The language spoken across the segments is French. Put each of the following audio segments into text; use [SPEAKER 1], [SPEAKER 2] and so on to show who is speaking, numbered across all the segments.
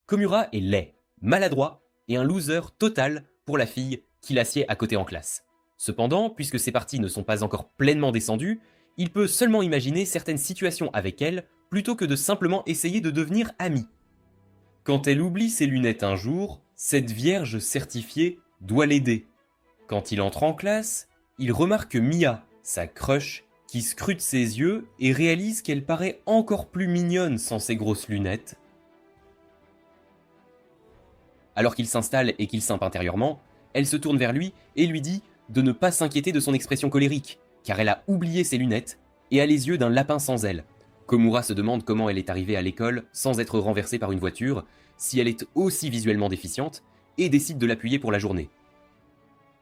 [SPEAKER 1] Komura est laid, maladroit et un loser total pour la fille qu'il assied à côté en classe. Cependant, puisque ses parties ne sont pas encore pleinement descendues, il peut seulement imaginer certaines situations avec elle plutôt que de simplement essayer de devenir ami. Quand elle oublie ses lunettes un jour, cette vierge certifiée doit l'aider. Quand il entre en classe, il remarque Mia, sa crush, qui scrute ses yeux et réalise qu'elle paraît encore plus mignonne sans ses grosses lunettes. Alors qu'il s'installe et qu'il simpe intérieurement, elle se tourne vers lui et lui dit de ne pas s'inquiéter de son expression colérique, car elle a oublié ses lunettes et a les yeux d'un lapin sans ailes. Komura se demande comment elle est arrivée à l'école sans être renversée par une voiture, si elle est aussi visuellement déficiente, et décide de l'appuyer pour la journée.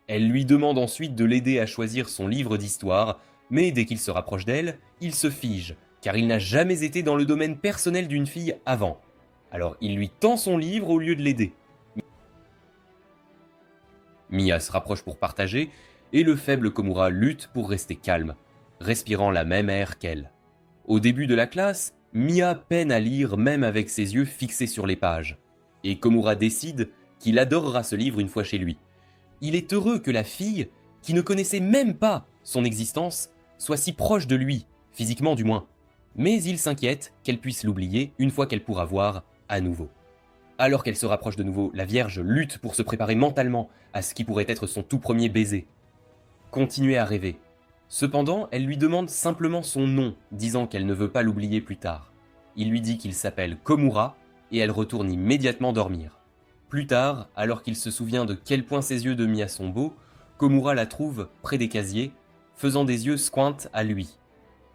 [SPEAKER 1] Elle lui demande ensuite de l'aider à choisir son livre d'histoire, mais dès qu'il se rapproche d'elle, il se fige, car il n'a jamais été dans le domaine personnel d'une fille avant. Alors il lui tend son livre au lieu de l'aider. Mia se rapproche pour partager, et le faible Komura lutte pour rester calme, respirant la même air qu'elle. Au début de la classe, Mia peine à lire même avec ses yeux fixés sur les pages, et Komura décide qu'il adorera ce livre une fois chez lui. Il est heureux que la fille, qui ne connaissait même pas son existence, soit si proche de lui, physiquement du moins, mais il s'inquiète qu'elle puisse l'oublier une fois qu'elle pourra voir à nouveau. Alors qu'elle se rapproche de nouveau, la Vierge lutte pour se préparer mentalement à ce qui pourrait être son tout premier baiser. Continuez à rêver. Cependant, elle lui demande simplement son nom, disant qu'elle ne veut pas l'oublier plus tard. Il lui dit qu'il s'appelle Komura, et elle retourne immédiatement dormir. Plus tard, alors qu'il se souvient de quel point ses yeux de Mia sont beaux, Komura la trouve près des casiers, faisant des yeux squint à lui.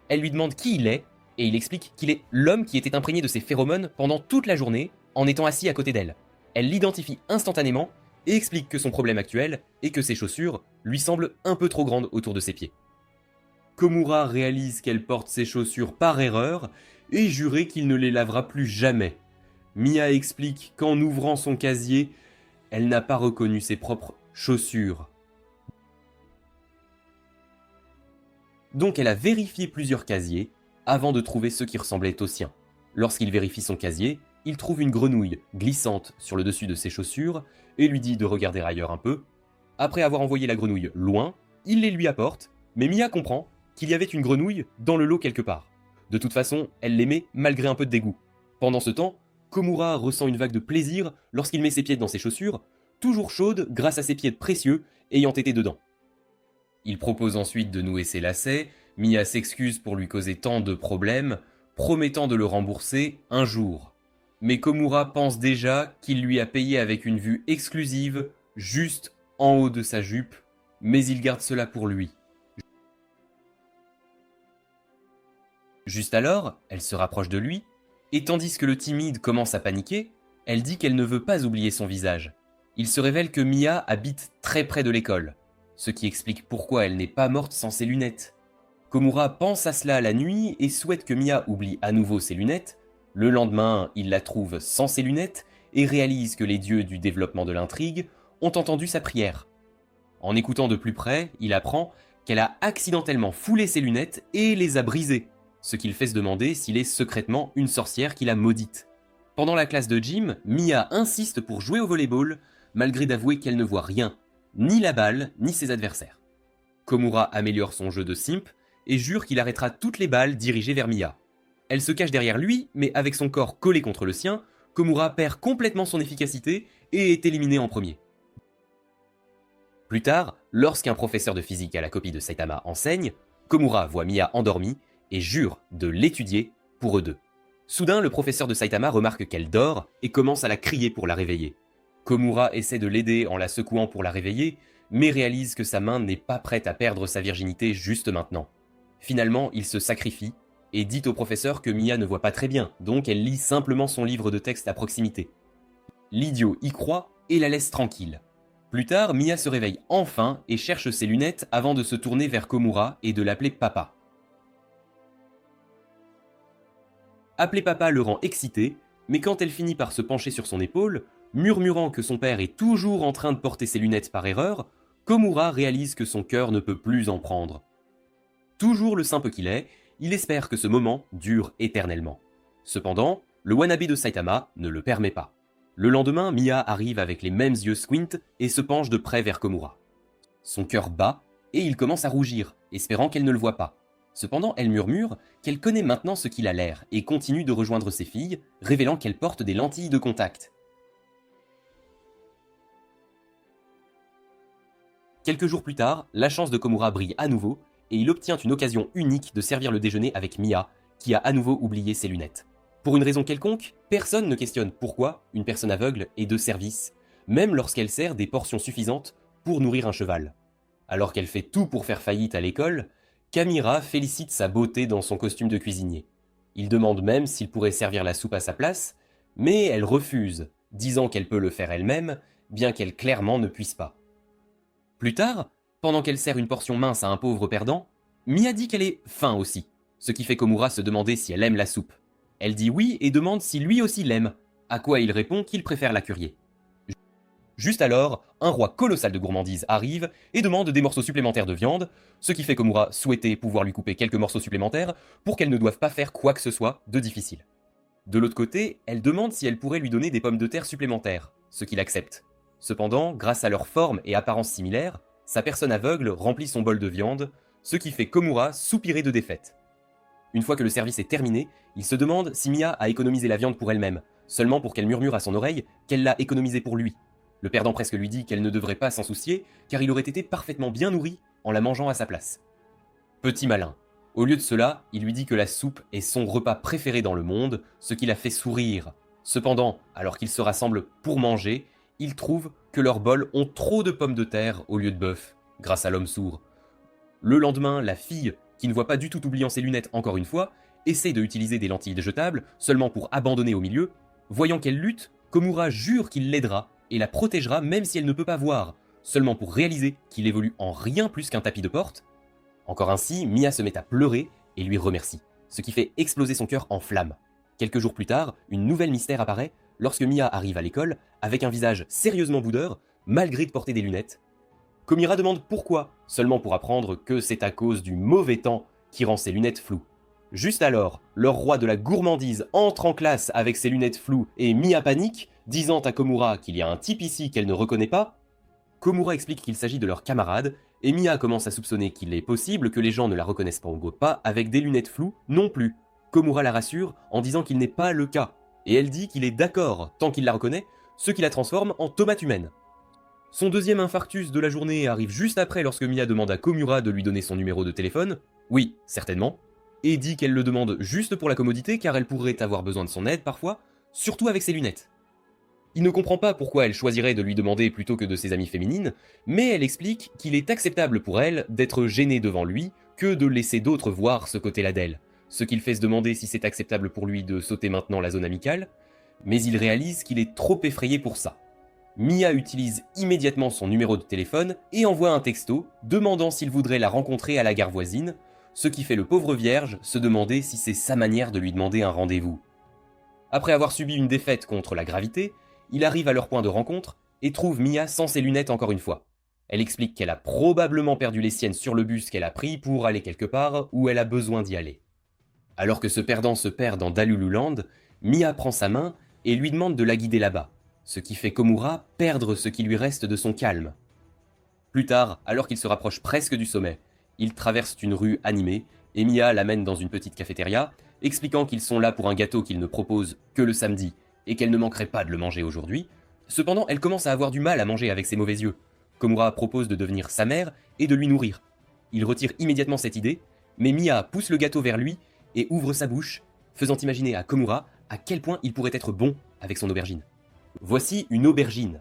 [SPEAKER 1] Elle lui demande qui il est, et il explique qu'il est l'homme qui était imprégné de ses phéromones pendant toute la journée, en étant assis à côté d'elle. Elle l'identifie instantanément, et explique que son problème actuel est que ses chaussures lui semblent un peu trop grandes autour de ses pieds. Komura réalise qu'elle porte ses chaussures par erreur, et jurait qu'il ne les lavera plus jamais. Mia explique qu'en ouvrant son casier, elle n'a pas reconnu ses propres chaussures. Donc elle a vérifié plusieurs casiers avant de trouver ceux qui ressemblaient aux siens. Lorsqu'il vérifie son casier, il trouve une grenouille glissante sur le dessus de ses chaussures et lui dit de regarder ailleurs un peu. Après avoir envoyé la grenouille loin, il les lui apporte, mais Mia comprend qu'il y avait une grenouille dans le lot quelque part. De toute façon, elle l'aimait malgré un peu de dégoût. Pendant ce temps, Komura ressent une vague de plaisir lorsqu'il met ses pieds dans ses chaussures, toujours chaudes grâce à ses pieds précieux ayant été dedans. Il propose ensuite de nouer ses lacets, Mia s'excuse pour lui causer tant de problèmes, promettant de le rembourser un jour. Mais Komura pense déjà qu'il lui a payé avec une vue exclusive, juste en haut de sa jupe, mais il garde cela pour lui. Juste alors, elle se rapproche de lui, et tandis que le timide commence à paniquer, elle dit qu'elle ne veut pas oublier son visage. Il se révèle que Mia habite très près de l'école, ce qui explique pourquoi elle n'est pas morte sans ses lunettes. Komura pense à cela la nuit et souhaite que Mia oublie à nouveau ses lunettes. Le lendemain, il la trouve sans ses lunettes et réalise que les dieux du développement de l'intrigue ont entendu sa prière. En écoutant de plus près, il apprend qu'elle a accidentellement foulé ses lunettes et les a brisées, ce qui le fait se demander s'il est secrètement une sorcière qui l'a maudite. Pendant la classe de gym, Mia insiste pour jouer au volleyball, malgré d'avouer qu'elle ne voit rien, ni la balle, ni ses adversaires. Komura améliore son jeu de simp et jure qu'il arrêtera toutes les balles dirigées vers Mia. Elle se cache derrière lui, mais avec son corps collé contre le sien, Komura perd complètement son efficacité et est éliminé en premier. Plus tard, lorsqu'un professeur de physique à la copie de Saitama enseigne, Komura voit Mia endormie et jure de l'étudier pour eux deux. Soudain, le professeur de Saitama remarque qu'elle dort et commence à la crier pour la réveiller. Komura essaie de l'aider en la secouant pour la réveiller, mais réalise que sa main n'est pas prête à perdre sa virginité juste maintenant. Finalement, il se sacrifie et dit au professeur que Mia ne voit pas très bien, donc elle lit simplement son livre de texte à proximité. L'idiot y croit et la laisse tranquille. Plus tard, Mia se réveille enfin et cherche ses lunettes avant de se tourner vers Komura et de l'appeler papa. Appeler papa le rend excité, mais quand elle finit par se pencher sur son épaule, murmurant que son père est toujours en train de porter ses lunettes par erreur, Komura réalise que son cœur ne peut plus en prendre. Toujours le simple qu'il est, il espère que ce moment dure éternellement. Cependant, le wannabe de Saitama ne le permet pas. Le lendemain, Mia arrive avec les mêmes yeux squint et se penche de près vers Komura. Son cœur bat et il commence à rougir, espérant qu'elle ne le voit pas. Cependant, elle murmure qu'elle connaît maintenant ce qu'il a l'air et continue de rejoindre ses filles, révélant qu'elle porte des lentilles de contact. Quelques jours plus tard, la chance de Komura brille à nouveau et il obtient une occasion unique de servir le déjeuner avec Mia, qui a à nouveau oublié ses lunettes. Pour une raison quelconque, personne ne questionne pourquoi une personne aveugle est de service, même lorsqu'elle sert des portions suffisantes pour nourrir un cheval. Alors qu'elle fait tout pour faire faillite à l'école, Kamira félicite sa beauté dans son costume de cuisinier. Il demande même s'il pourrait servir la soupe à sa place, mais elle refuse, disant qu'elle peut le faire elle-même, bien qu'elle clairement ne puisse pas. Plus tard, pendant qu'elle sert une portion mince à un pauvre perdant, Mia dit qu'elle est faim aussi, ce qui fait Komura se demander si elle aime la soupe. Elle dit oui et demande si lui aussi l'aime, à quoi il répond qu'il préfère la currier. Juste alors, un roi colossal de gourmandise arrive et demande des morceaux supplémentaires de viande, ce qui fait Komura souhaiter pouvoir lui couper quelques morceaux supplémentaires pour qu'elle ne doive pas faire quoi que ce soit de difficile. De l'autre côté, elle demande si elle pourrait lui donner des pommes de terre supplémentaires, ce qu'il accepte. Cependant, grâce à leur forme et apparence similaires, sa personne aveugle remplit son bol de viande, ce qui fait Komura soupirer de défaite. Une fois que le service est terminé, il se demande si Mia a économisé la viande pour elle-même, seulement pour qu'elle murmure à son oreille qu'elle l'a économisée pour lui. Le perdant presque lui dit qu'elle ne devrait pas s'en soucier, car il aurait été parfaitement bien nourri en la mangeant à sa place. Petit malin. Au lieu de cela, il lui dit que la soupe est son repas préféré dans le monde, ce qui la fait sourire. Cependant, alors qu'ils se rassemblent pour manger, ils trouvent que leurs bols ont trop de pommes de terre au lieu de bœuf, grâce à l'homme sourd. Le lendemain, la fille, qui ne voit pas du tout oubliant ses lunettes encore une fois, essaie de utiliser des lentilles jetables seulement pour abandonner au milieu. Voyant qu'elle lutte, Komura jure qu'il l'aidera et la protégera même si elle ne peut pas voir, seulement pour réaliser qu'il évolue en rien plus qu'un tapis de porte. Encore ainsi, Mia se met à pleurer et lui remercie, ce qui fait exploser son cœur en flammes. Quelques jours plus tard, une nouvelle mystère apparaît lorsque Mia arrive à l'école avec un visage sérieusement boudeur, malgré de porter des lunettes. Komira demande pourquoi, seulement pour apprendre que c'est à cause du mauvais temps qui rend ses lunettes floues. Juste alors, leur roi de la gourmandise entre en classe avec ses lunettes floues et Mia panique, disant à Komura qu'il y a un type ici qu'elle ne reconnaît pas. Komura explique qu'il s'agit de leur camarade, et Mia commence à soupçonner qu'il est possible que les gens ne la reconnaissent pas avec des lunettes floues non plus. Komura la rassure en disant qu'il n'est pas le cas, et elle dit qu'il est d'accord tant qu'il la reconnaît, ce qui la transforme en tomate humaine. Son deuxième infarctus de la journée arrive juste après lorsque Mia demande à Komura de lui donner son numéro de téléphone, oui, certainement, et dit qu'elle le demande juste pour la commodité car elle pourrait avoir besoin de son aide parfois, surtout avec ses lunettes. Il ne comprend pas pourquoi elle choisirait de lui demander plutôt que de ses amies féminines, mais elle explique qu'il est acceptable pour elle d'être gênée devant lui que de laisser d'autres voir ce côté-là d'elle, ce qu'il fait se demander si c'est acceptable pour lui de sauter maintenant la zone amicale, mais il réalise qu'il est trop effrayé pour ça. Mia utilise immédiatement son numéro de téléphone et envoie un texto demandant s'il voudrait la rencontrer à la gare voisine, ce qui fait le pauvre vierge se demander si c'est sa manière de lui demander un rendez-vous. Après avoir subi une défaite contre la gravité, il arrive à leur point de rencontre et trouve Mia sans ses lunettes encore une fois. Elle explique qu'elle a probablement perdu les siennes sur le bus qu'elle a pris pour aller quelque part où elle a besoin d'y aller. Alors que ce perdant se perd dans Dalululand, Mia prend sa main et lui demande de la guider là-bas, ce qui fait Komura perdre ce qui lui reste de son calme. Plus tard, alors qu'il se rapproche presque du sommet, ils traversent une rue animée et Mia l'amène dans une petite cafétéria, expliquant qu'ils sont là pour un gâteau qu'ils ne proposent que le samedi et qu'elle ne manquerait pas de le manger aujourd'hui. Cependant, elle commence à avoir du mal à manger avec ses mauvais yeux. Komura propose de devenir sa mère et de lui nourrir. Il retire immédiatement cette idée, mais Mia pousse le gâteau vers lui et ouvre sa bouche, faisant imaginer à Komura à quel point il pourrait être bon avec son aubergine. Voici une aubergine.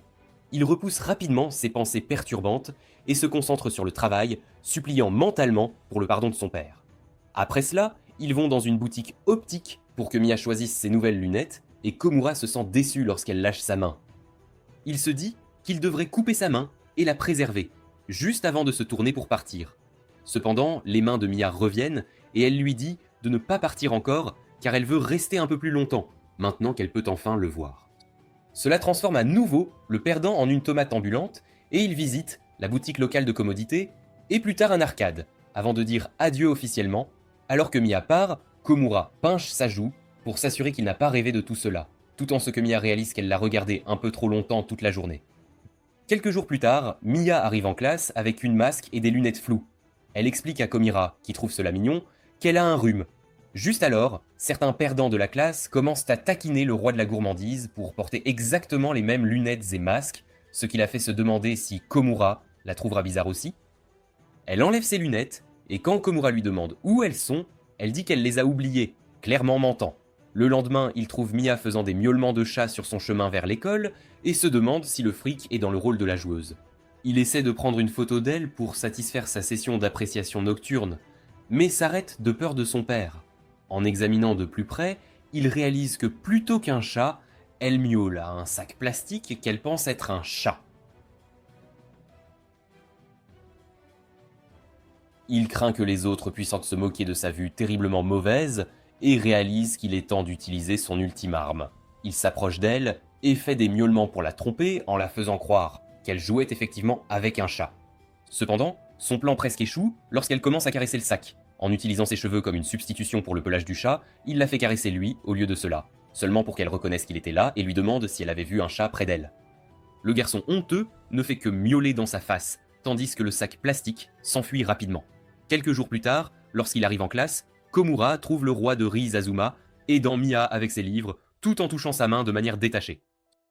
[SPEAKER 1] Il repousse rapidement ses pensées perturbantes et se concentre sur le travail, suppliant mentalement pour le pardon de son père. Après cela, ils vont dans une boutique optique pour que Mia choisisse ses nouvelles lunettes et Komura se sent déçue lorsqu'elle lâche sa main. Il se dit qu'il devrait couper sa main et la préserver, juste avant de se tourner pour partir. Cependant, les mains de Mia reviennent et elle lui dit de ne pas partir encore car elle veut rester un peu plus longtemps, maintenant qu'elle peut enfin le voir. Cela transforme à nouveau le perdant en une tomate ambulante et il visite la boutique locale de commodités et plus tard un arcade, avant de dire adieu officiellement. Alors que Mia part, Komura pince sa joue pour s'assurer qu'il n'a pas rêvé de tout cela, tout en ce que Mia réalise qu'elle l'a regardé un peu trop longtemps toute la journée. Quelques jours plus tard, Mia arrive en classe avec une masque et des lunettes floues. Elle explique à Komira, qui trouve cela mignon, qu'elle a un rhume. Juste alors, certains perdants de la classe commencent à taquiner le roi de la gourmandise pour porter exactement les mêmes lunettes et masques, ce qui la fait se demander si Komura la trouvera bizarre aussi. Elle enlève ses lunettes, et quand Komura lui demande où elles sont, elle dit qu'elle les a oubliées, clairement mentant. Le lendemain, il trouve Mia faisant des miaulements de chat sur son chemin vers l'école, et se demande si le fric est dans le rôle de la joueuse. Il essaie de prendre une photo d'elle pour satisfaire sa session d'appréciation nocturne, mais s'arrête de peur de son père. En examinant de plus près, il réalise que plutôt qu'un chat, elle miaule à un sac plastique qu'elle pense être un chat. Il craint que les autres puissent se moquer de sa vue terriblement mauvaise et réalise qu'il est temps d'utiliser son ultime arme. Il s'approche d'elle et fait des miaulements pour la tromper en la faisant croire qu'elle jouait effectivement avec un chat. Cependant, son plan presque échoue lorsqu'elle commence à caresser le sac. En utilisant ses cheveux comme une substitution pour le pelage du chat, il la fait caresser lui au lieu de cela, seulement pour qu'elle reconnaisse qu'il était là et lui demande si elle avait vu un chat près d'elle. Le garçon honteux ne fait que miauler dans sa face, tandis que le sac plastique s'enfuit rapidement. Quelques jours plus tard, lorsqu'il arrive en classe, Komura trouve le roi de Riz Azuma aidant Mia avec ses livres, tout en touchant sa main de manière détachée.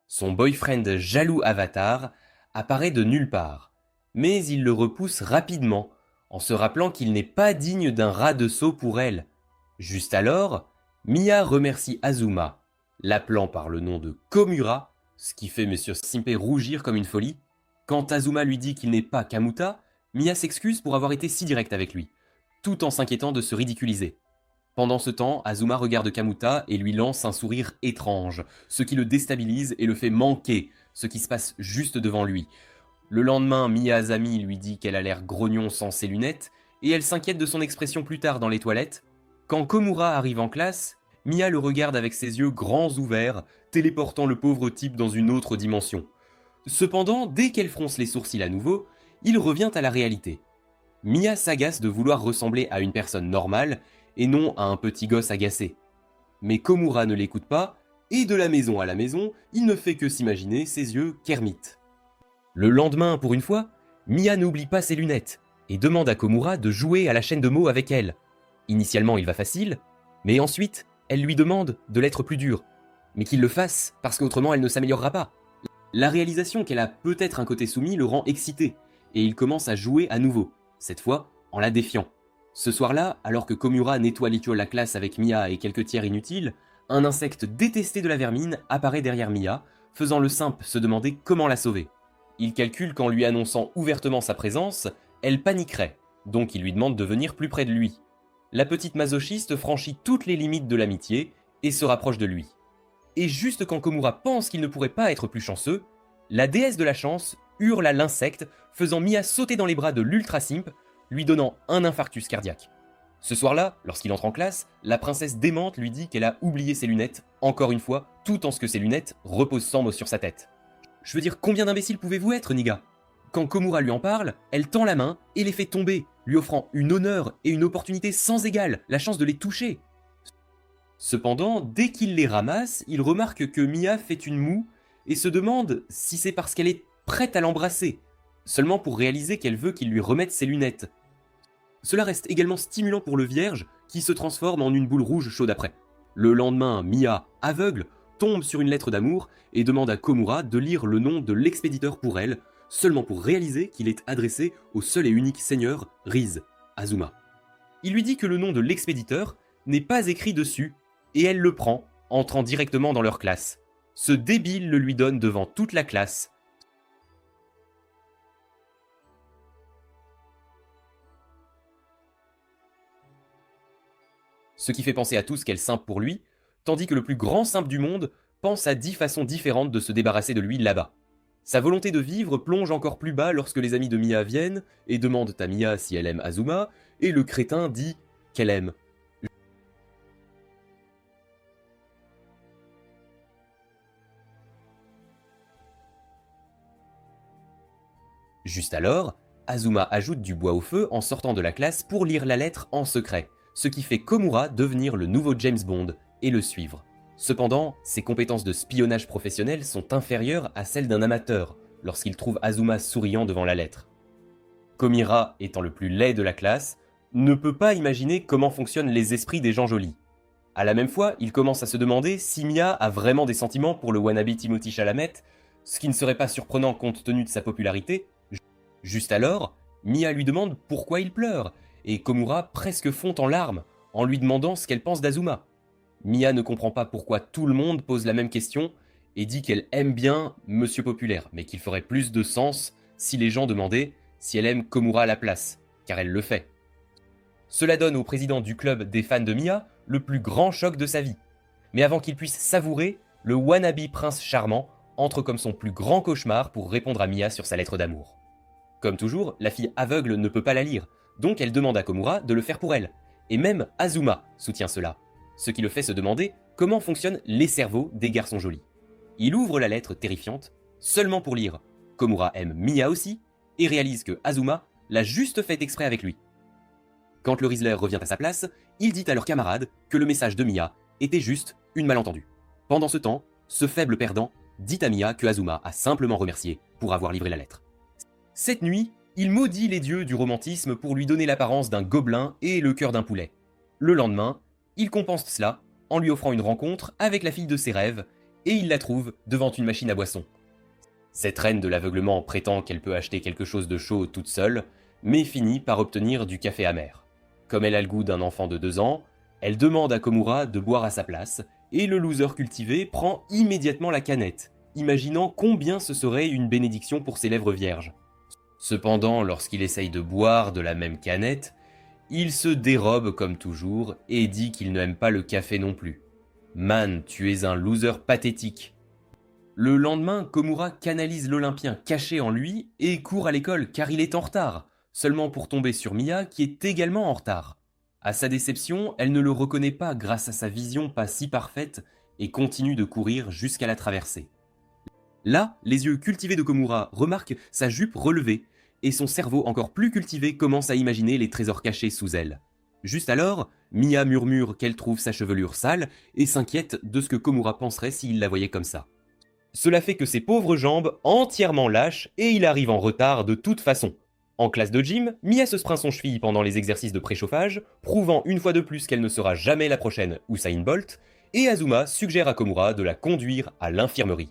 [SPEAKER 1] Son boyfriend jaloux Avatar apparaît de nulle part, mais il le repousse rapidement, en se rappelant qu'il n'est pas digne d'un rat de seau pour elle. Juste alors, Mia remercie Azuma, l'appelant par le nom de Komura, ce qui fait Monsieur Simpé rougir comme une folie. Quand Azuma lui dit qu'il n'est pas Kamuta, Mia s'excuse pour avoir été si directe avec lui, tout en s'inquiétant de se ridiculiser. Pendant ce temps, Azuma regarde Kamuta et lui lance un sourire étrange, ce qui le déstabilise et le fait manquer ce qui se passe juste devant lui. Le lendemain, Miyazami lui dit qu'elle a l'air grognon sans ses lunettes, et elle s'inquiète de son expression plus tard dans les toilettes. Quand Komura arrive en classe, Mia le regarde avec ses yeux grands ouverts, téléportant le pauvre type dans une autre dimension. Cependant, dès qu'elle fronce les sourcils à nouveau, il revient à la réalité. Mia s'agace de vouloir ressembler à une personne normale, et non à un petit gosse agacé. Mais Komura ne l'écoute pas, et de la maison à la maison, il ne fait que s'imaginer ses yeux Kermit. Le lendemain, pour une fois, Mia n'oublie pas ses lunettes, et demande à Komura de jouer à la chaîne de mots avec elle. Initialement, il va facile, mais ensuite, elle lui demande de l'être plus dur, mais qu'il le fasse, parce qu'autrement elle ne s'améliorera pas. La réalisation qu'elle a peut-être un côté soumis le rend excité, et il commence à jouer à nouveau, cette fois en la défiant. Ce soir-là, alors que Komura nettoie l'étude de la classe avec Mia et quelques tiers inutiles, un insecte détesté de la vermine apparaît derrière Mia, faisant le simp se demander comment la sauver. Il calcule qu'en lui annonçant ouvertement sa présence, elle paniquerait, donc il lui demande de venir plus près de lui. La petite masochiste franchit toutes les limites de l'amitié et se rapproche de lui. Et juste quand Komura pense qu'il ne pourrait pas être plus chanceux, la déesse de la chance hurle à l'insecte, faisant Mia sauter dans les bras de l'ultra-simp, lui donnant un infarctus cardiaque. Ce soir-là, lorsqu'il entre en classe, la princesse démente lui dit qu'elle a oublié ses lunettes, encore une fois, tout en ce que ses lunettes reposent sans mot sur sa tête. Je veux dire, combien d'imbéciles pouvez-vous être, Niga ? Quand Komura lui en parle, elle tend la main et les fait tomber, lui offrant une honneur et une opportunité sans égale, la chance de les toucher. Cependant, dès qu'il les ramasse, il remarque que Mia fait une moue et se demande si c'est parce qu'elle est prête à l'embrasser, seulement pour réaliser qu'elle veut qu'il lui remette ses lunettes. Cela reste également stimulant pour le vierge, qui se transforme en une boule rouge chaude après. Le lendemain, Mia, aveugle, tombe sur une lettre d'amour et demande à Komura de lire le nom de l'expéditeur pour elle, seulement pour réaliser qu'il est adressé au seul et unique seigneur Riz Azuma. Il lui dit que le nom de l'expéditeur n'est pas écrit dessus, et elle le prend, entrant directement dans leur classe. Ce débile le lui donne devant toute la classe. Ce qui fait penser à tous qu'elle simpe pour lui, tandis que le plus grand simp du monde pense à 10 façons différentes de se débarrasser de lui là-bas. Sa volonté de vivre plonge encore plus bas lorsque les amis de Mia viennent et demandent à Mia si elle aime Azuma, et le crétin dit qu'elle aime. Juste alors, Azuma ajoute du bois au feu en sortant de la classe pour lire la lettre en secret, ce qui fait Komura devenir le nouveau James Bond et le suivre. Cependant, ses compétences de spionnage professionnel sont inférieures à celles d'un amateur lorsqu'il trouve Azuma souriant devant la lettre. Komira, étant le plus laid de la classe, ne peut pas imaginer comment fonctionnent les esprits des gens jolis. À la même fois, il commence à se demander si Mia a vraiment des sentiments pour le wannabe Timothy Chalamet, ce qui ne serait pas surprenant compte tenu de sa popularité. Juste alors, Mia lui demande pourquoi il pleure, et Komura presque fond en larmes en lui demandant ce qu'elle pense d'Azuma. Mia ne comprend pas pourquoi tout le monde pose la même question et dit qu'elle aime bien Monsieur Populaire, mais qu'il ferait plus de sens si les gens demandaient si elle aime Komura à la place, car elle le fait. Cela donne au président du club des fans de Mia le plus grand choc de sa vie. Mais avant qu'il puisse savourer, le wannabe prince charmant entre comme son plus grand cauchemar pour répondre à Mia sur sa lettre d'amour. Comme toujours, la fille aveugle ne peut pas la lire, donc elle demande à Komura de le faire pour elle. Et même Azuma soutient cela, ce qui le fait se demander comment fonctionnent les cerveaux des garçons jolis. Il ouvre la lettre terrifiante, seulement pour lire « Komura aime Mia aussi » et réalise que Azuma l'a juste fait exprès avec lui. Quand le Rizzler revient à sa place, il dit à leurs camarades que le message de Mia était juste une malentendue. Pendant ce temps, ce faible perdant dit à Mia que Azuma a simplement remercié pour avoir livré la lettre. Cette nuit, il maudit les dieux du romantisme pour lui donner l'apparence d'un gobelin et le cœur d'un poulet. Le lendemain, il compense cela en lui offrant une rencontre avec la fille de ses rêves et il la trouve devant une machine à boisson. Cette reine de l'aveuglement prétend qu'elle peut acheter quelque chose de chaud toute seule, mais finit par obtenir du café amer. Comme elle a le goût d'un enfant de 2 ans, elle demande à Komura de boire à sa place, et le loser cultivé prend immédiatement la canette, imaginant combien ce serait une bénédiction pour ses lèvres vierges. Cependant, lorsqu'il essaye de boire de la même canette, il se dérobe comme toujours et dit qu'il n'aime pas le café non plus. « Man, tu es un loser pathétique !» Le lendemain, Komura canalise l'Olympien caché en lui et court à l'école car il est en retard, seulement pour tomber sur Mia qui est également en retard. À sa déception, elle ne le reconnaît pas grâce à sa vision pas si parfaite et continue de courir jusqu'à la traversée. Là, les yeux cultivés de Komura remarquent sa jupe relevée et son cerveau encore plus cultivé commence à imaginer les trésors cachés sous elle. Juste alors, Mia murmure qu'elle trouve sa chevelure sale et s'inquiète de ce que Komura penserait s'il la voyait comme ça. Cela fait que ses pauvres jambes entièrement lâchent et il arrive en retard de toute façon. En classe de gym, Mia se sprint son cheville pendant les exercices de préchauffage, prouvant une fois de plus qu'elle ne sera jamais la prochaine Usain Bolt, et Azuma suggère à Komura de la conduire à l'infirmerie.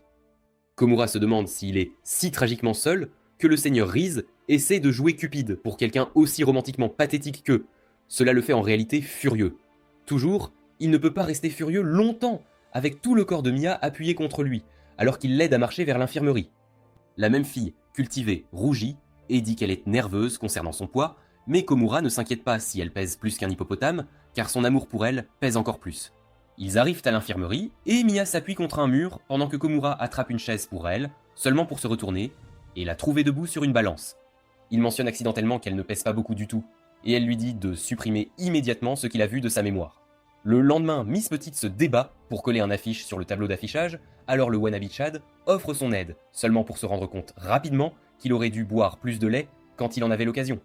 [SPEAKER 1] Komura se demande s'il est si tragiquement seul que le seigneur Riz essaie de jouer Cupide pour quelqu'un aussi romantiquement pathétique qu'eux. Cela le fait en réalité furieux. Toujours, il ne peut pas rester furieux longtemps, avec tout le corps de Mia appuyé contre lui, alors qu'il l'aide à marcher vers l'infirmerie. La même fille, cultivée, rougit, et dit qu'elle est nerveuse concernant son poids, mais Komura ne s'inquiète pas si elle pèse plus qu'un hippopotame, car son amour pour elle pèse encore plus. Ils arrivent à l'infirmerie, et Mia s'appuie contre un mur pendant que Komura attrape une chaise pour elle, seulement pour se retourner, et la trouver debout sur une balance. Il mentionne accidentellement qu'elle ne pèse pas beaucoup du tout, et elle lui dit de supprimer immédiatement ce qu'il a vu de sa mémoire. Le lendemain, Miss Petite se débat pour coller un affiche sur le tableau d'affichage, alors le wannabe Chad offre son aide, seulement pour se rendre compte rapidement qu'il aurait dû boire plus de lait quand il en avait l'occasion.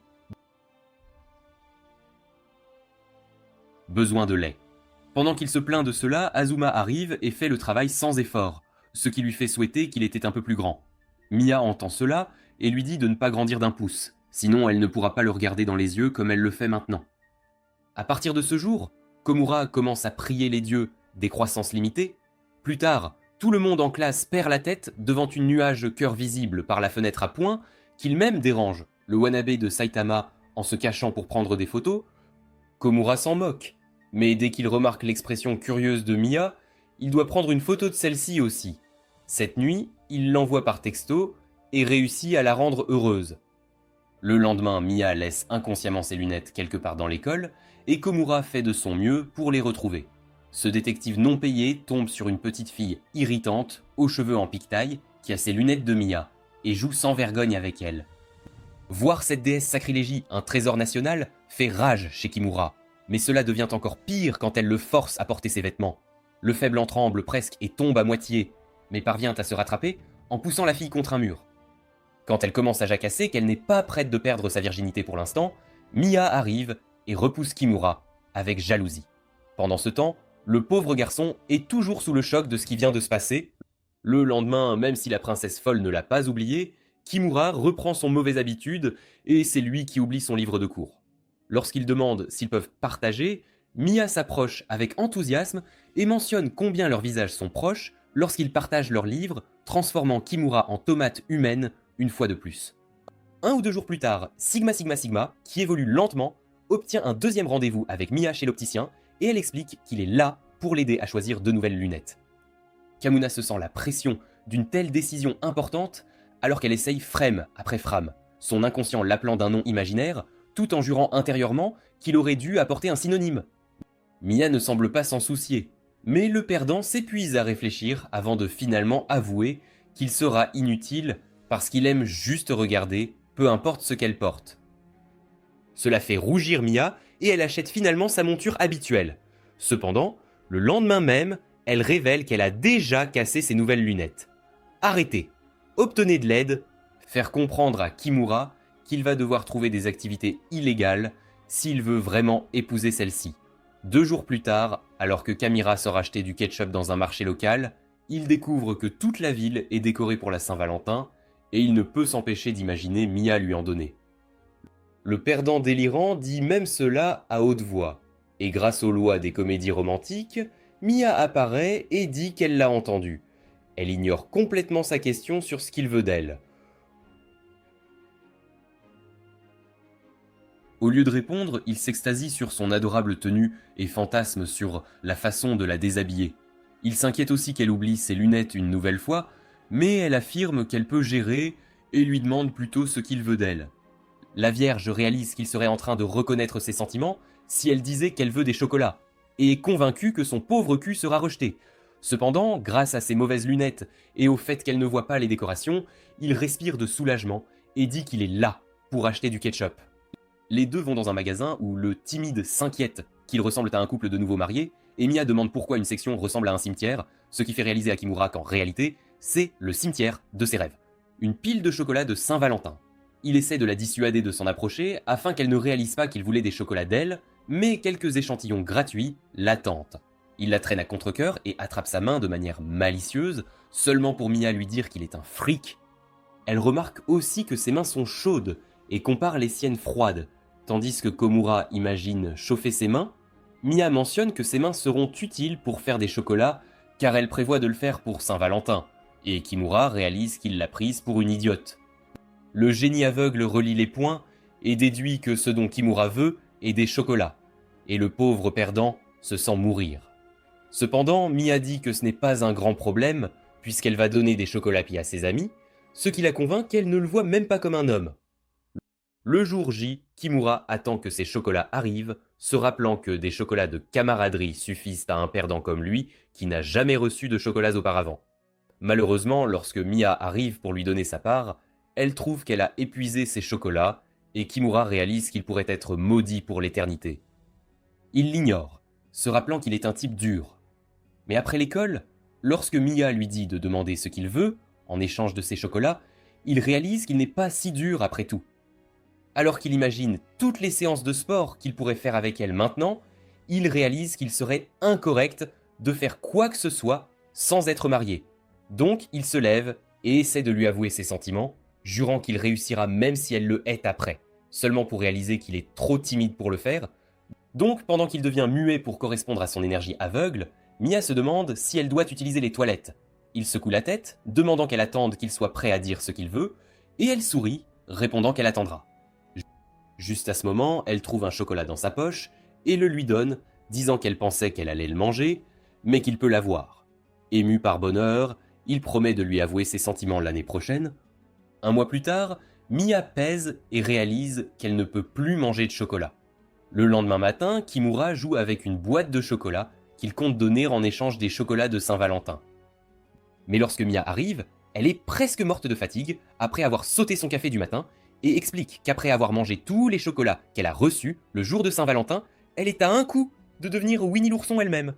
[SPEAKER 1] Besoin de lait. Pendant qu'il se plaint de cela, Azuma arrive et fait le travail sans effort, ce qui lui fait souhaiter qu'il était un peu plus grand. Mia entend cela et lui dit de ne pas grandir d'1 pouce, sinon elle ne pourra pas le regarder dans les yeux comme elle le fait maintenant. À partir de ce jour, Komura commence à prier les dieux des croissances limitées. Plus tard, tout le monde en classe perd la tête devant une nuage cœur visible par la fenêtre à point qu'il même dérange le wannabe de Saitama en se cachant pour prendre des photos. Komura s'en moque, mais dès qu'il remarque l'expression curieuse de Mia, il doit prendre une photo de celle-ci aussi. Cette nuit, il l'envoie par texto et réussit à la rendre heureuse. Le lendemain, Mia laisse inconsciemment ses lunettes quelque part dans l'école et Komura fait de son mieux pour les retrouver. Ce détective non payé tombe sur une petite fille irritante, aux cheveux en pique-taille, qui a ses lunettes de Mia, et joue sans vergogne avec elle. Voir cette déesse sacrilégis, un trésor national, fait rage chez Kimura, mais cela devient encore pire quand elle le force à porter ses vêtements. Le faible en tremble presque et tombe à moitié, mais parvient à se rattraper en poussant la fille contre un mur. Quand elle commence à jacasser qu'elle n'est pas prête de perdre sa virginité pour l'instant, Mia arrive et repousse Kimura avec jalousie. Pendant ce temps, Le pauvre garçon est toujours sous le choc de ce qui vient de se passer. Le lendemain, même si la princesse folle ne l'a pas oublié, Kimura reprend son mauvaise habitude et c'est lui qui oublie son livre de cours. Lorsqu'il demande s'ils peuvent partager, Mia s'approche avec enthousiasme et mentionne combien leurs visages sont proches lorsqu'ils partagent leur livre, transformant Kimura en tomate humaine une fois de plus. 1 ou 2 jours plus tard, Sigma Sigma Sigma, qui évolue lentement, obtient un deuxième rendez-vous avec Mia chez l'opticien et elle explique qu'il est là pour l'aider à choisir de nouvelles lunettes. Kamuna se sent la pression d'une telle décision importante alors qu'elle essaye frame après frame, son inconscient l'appelant d'un nom imaginaire, tout en jurant intérieurement qu'il aurait dû apporter un synonyme. Mia ne semble pas s'en soucier, mais le perdant s'épuise à réfléchir avant de finalement avouer qu'il sera inutile parce qu'il aime juste regarder, peu importe ce qu'elle porte. Cela fait rougir Mia et elle achète finalement sa monture habituelle. Cependant, le lendemain même, elle révèle qu'elle a déjà cassé ses nouvelles lunettes. Arrêtez, obtenez de l'aide, faire comprendre à Kimura qu'il va devoir trouver des activités illégales s'il veut vraiment épouser celle-ci. 2 jours plus tard, alors que Kamira sort acheter du ketchup dans un marché local, il découvre que toute la ville est décorée pour la Saint-Valentin et il ne peut s'empêcher d'imaginer Mia lui en donner. Le perdant délirant dit même cela à haute voix, et grâce aux lois des comédies romantiques, Mia apparaît et dit qu'elle l'a entendu. Elle ignore complètement sa question sur ce qu'il veut d'elle. Au lieu de répondre, il s'extasie sur son adorable tenue et fantasme sur la façon de la déshabiller. Il s'inquiète aussi qu'elle oublie ses lunettes une nouvelle fois, mais elle affirme qu'elle peut gérer et lui demande plutôt ce qu'il veut d'elle. La Vierge réalise qu'il serait en train de reconnaître ses sentiments si elle disait qu'elle veut des chocolats, et est convaincue que son pauvre cul sera rejeté. Cependant, grâce à ses mauvaises lunettes et au fait qu'elle ne voit pas les décorations, il respire de soulagement et dit qu'il est là pour acheter du ketchup. Les deux vont dans un magasin où le timide s'inquiète qu'ils ressemblent à un couple de nouveaux mariés, et Mia demande pourquoi une section ressemble à un cimetière, ce qui fait réaliser à Kimura qu'en réalité, c'est le cimetière de ses rêves. Une pile de chocolat de Saint-Valentin. Il essaie de la dissuader de s'en approcher afin qu'elle ne réalise pas qu'il voulait des chocolats d'elle, mais quelques échantillons gratuits la tentent. Il la traîne à contre-cœur et attrape sa main de manière malicieuse, seulement pour Mia lui dire qu'il est un freak. Elle remarque aussi que ses mains sont chaudes et compare les siennes froides, tandis que Komura imagine chauffer ses mains. Mia mentionne que ses mains seront utiles pour faire des chocolats car elle prévoit de le faire pour Saint-Valentin, et Kimura réalise qu'il l'a prise pour une idiote. Le génie aveugle relie les points et déduit que ce dont Kimura veut est des chocolats, et le pauvre perdant se sent mourir. Cependant, Mia dit que ce n'est pas un grand problème, puisqu'elle va donner des chocolats à ses amis, ce qui la convainc qu'elle ne le voit même pas comme un homme. Le jour J, Kimura attend que ses chocolats arrivent, se rappelant que des chocolats de camaraderie suffisent à un perdant comme lui qui n'a jamais reçu de chocolats auparavant. Malheureusement, lorsque Mia arrive pour lui donner sa part, elle trouve qu'elle a épuisé ses chocolats et Kimura réalise qu'il pourrait être maudit pour l'éternité. Il l'ignore, se rappelant qu'il est un type dur. Mais après l'école, lorsque Mia lui dit de demander ce qu'il veut, en échange de ses chocolats, il réalise qu'il n'est pas si dur après tout. Alors qu'il imagine toutes les séances de sport qu'il pourrait faire avec elle maintenant, il réalise qu'il serait incorrect de faire quoi que ce soit sans être marié. Donc il se lève et essaie de lui avouer ses sentiments, jurant qu'il réussira même si elle le hait après, seulement pour réaliser qu'il est trop timide pour le faire. Donc pendant qu'il devient muet pour correspondre à son énergie aveugle, Mia se demande si elle doit utiliser les toilettes. Il secoue la tête, demandant qu'elle attende qu'il soit prêt à dire ce qu'il veut, et elle sourit, répondant qu'elle attendra. Juste à ce moment, elle trouve un chocolat dans sa poche et le lui donne, disant qu'elle pensait qu'elle allait le manger, mais qu'il peut l'avoir. Ému par bonheur, il promet de lui avouer ses sentiments l'année prochaine. 1 mois plus tard, Mia pèse et réalise qu'elle ne peut plus manger de chocolat. Le lendemain matin, Kimura joue avec une boîte de chocolat qu'il compte donner en échange des chocolats de Saint-Valentin. Mais lorsque Mia arrive, elle est presque morte de fatigue après avoir sauté son café du matin et explique qu'après avoir mangé tous les chocolats qu'elle a reçus le jour de Saint-Valentin, elle est à un coup de devenir Winnie l'ourson elle-même.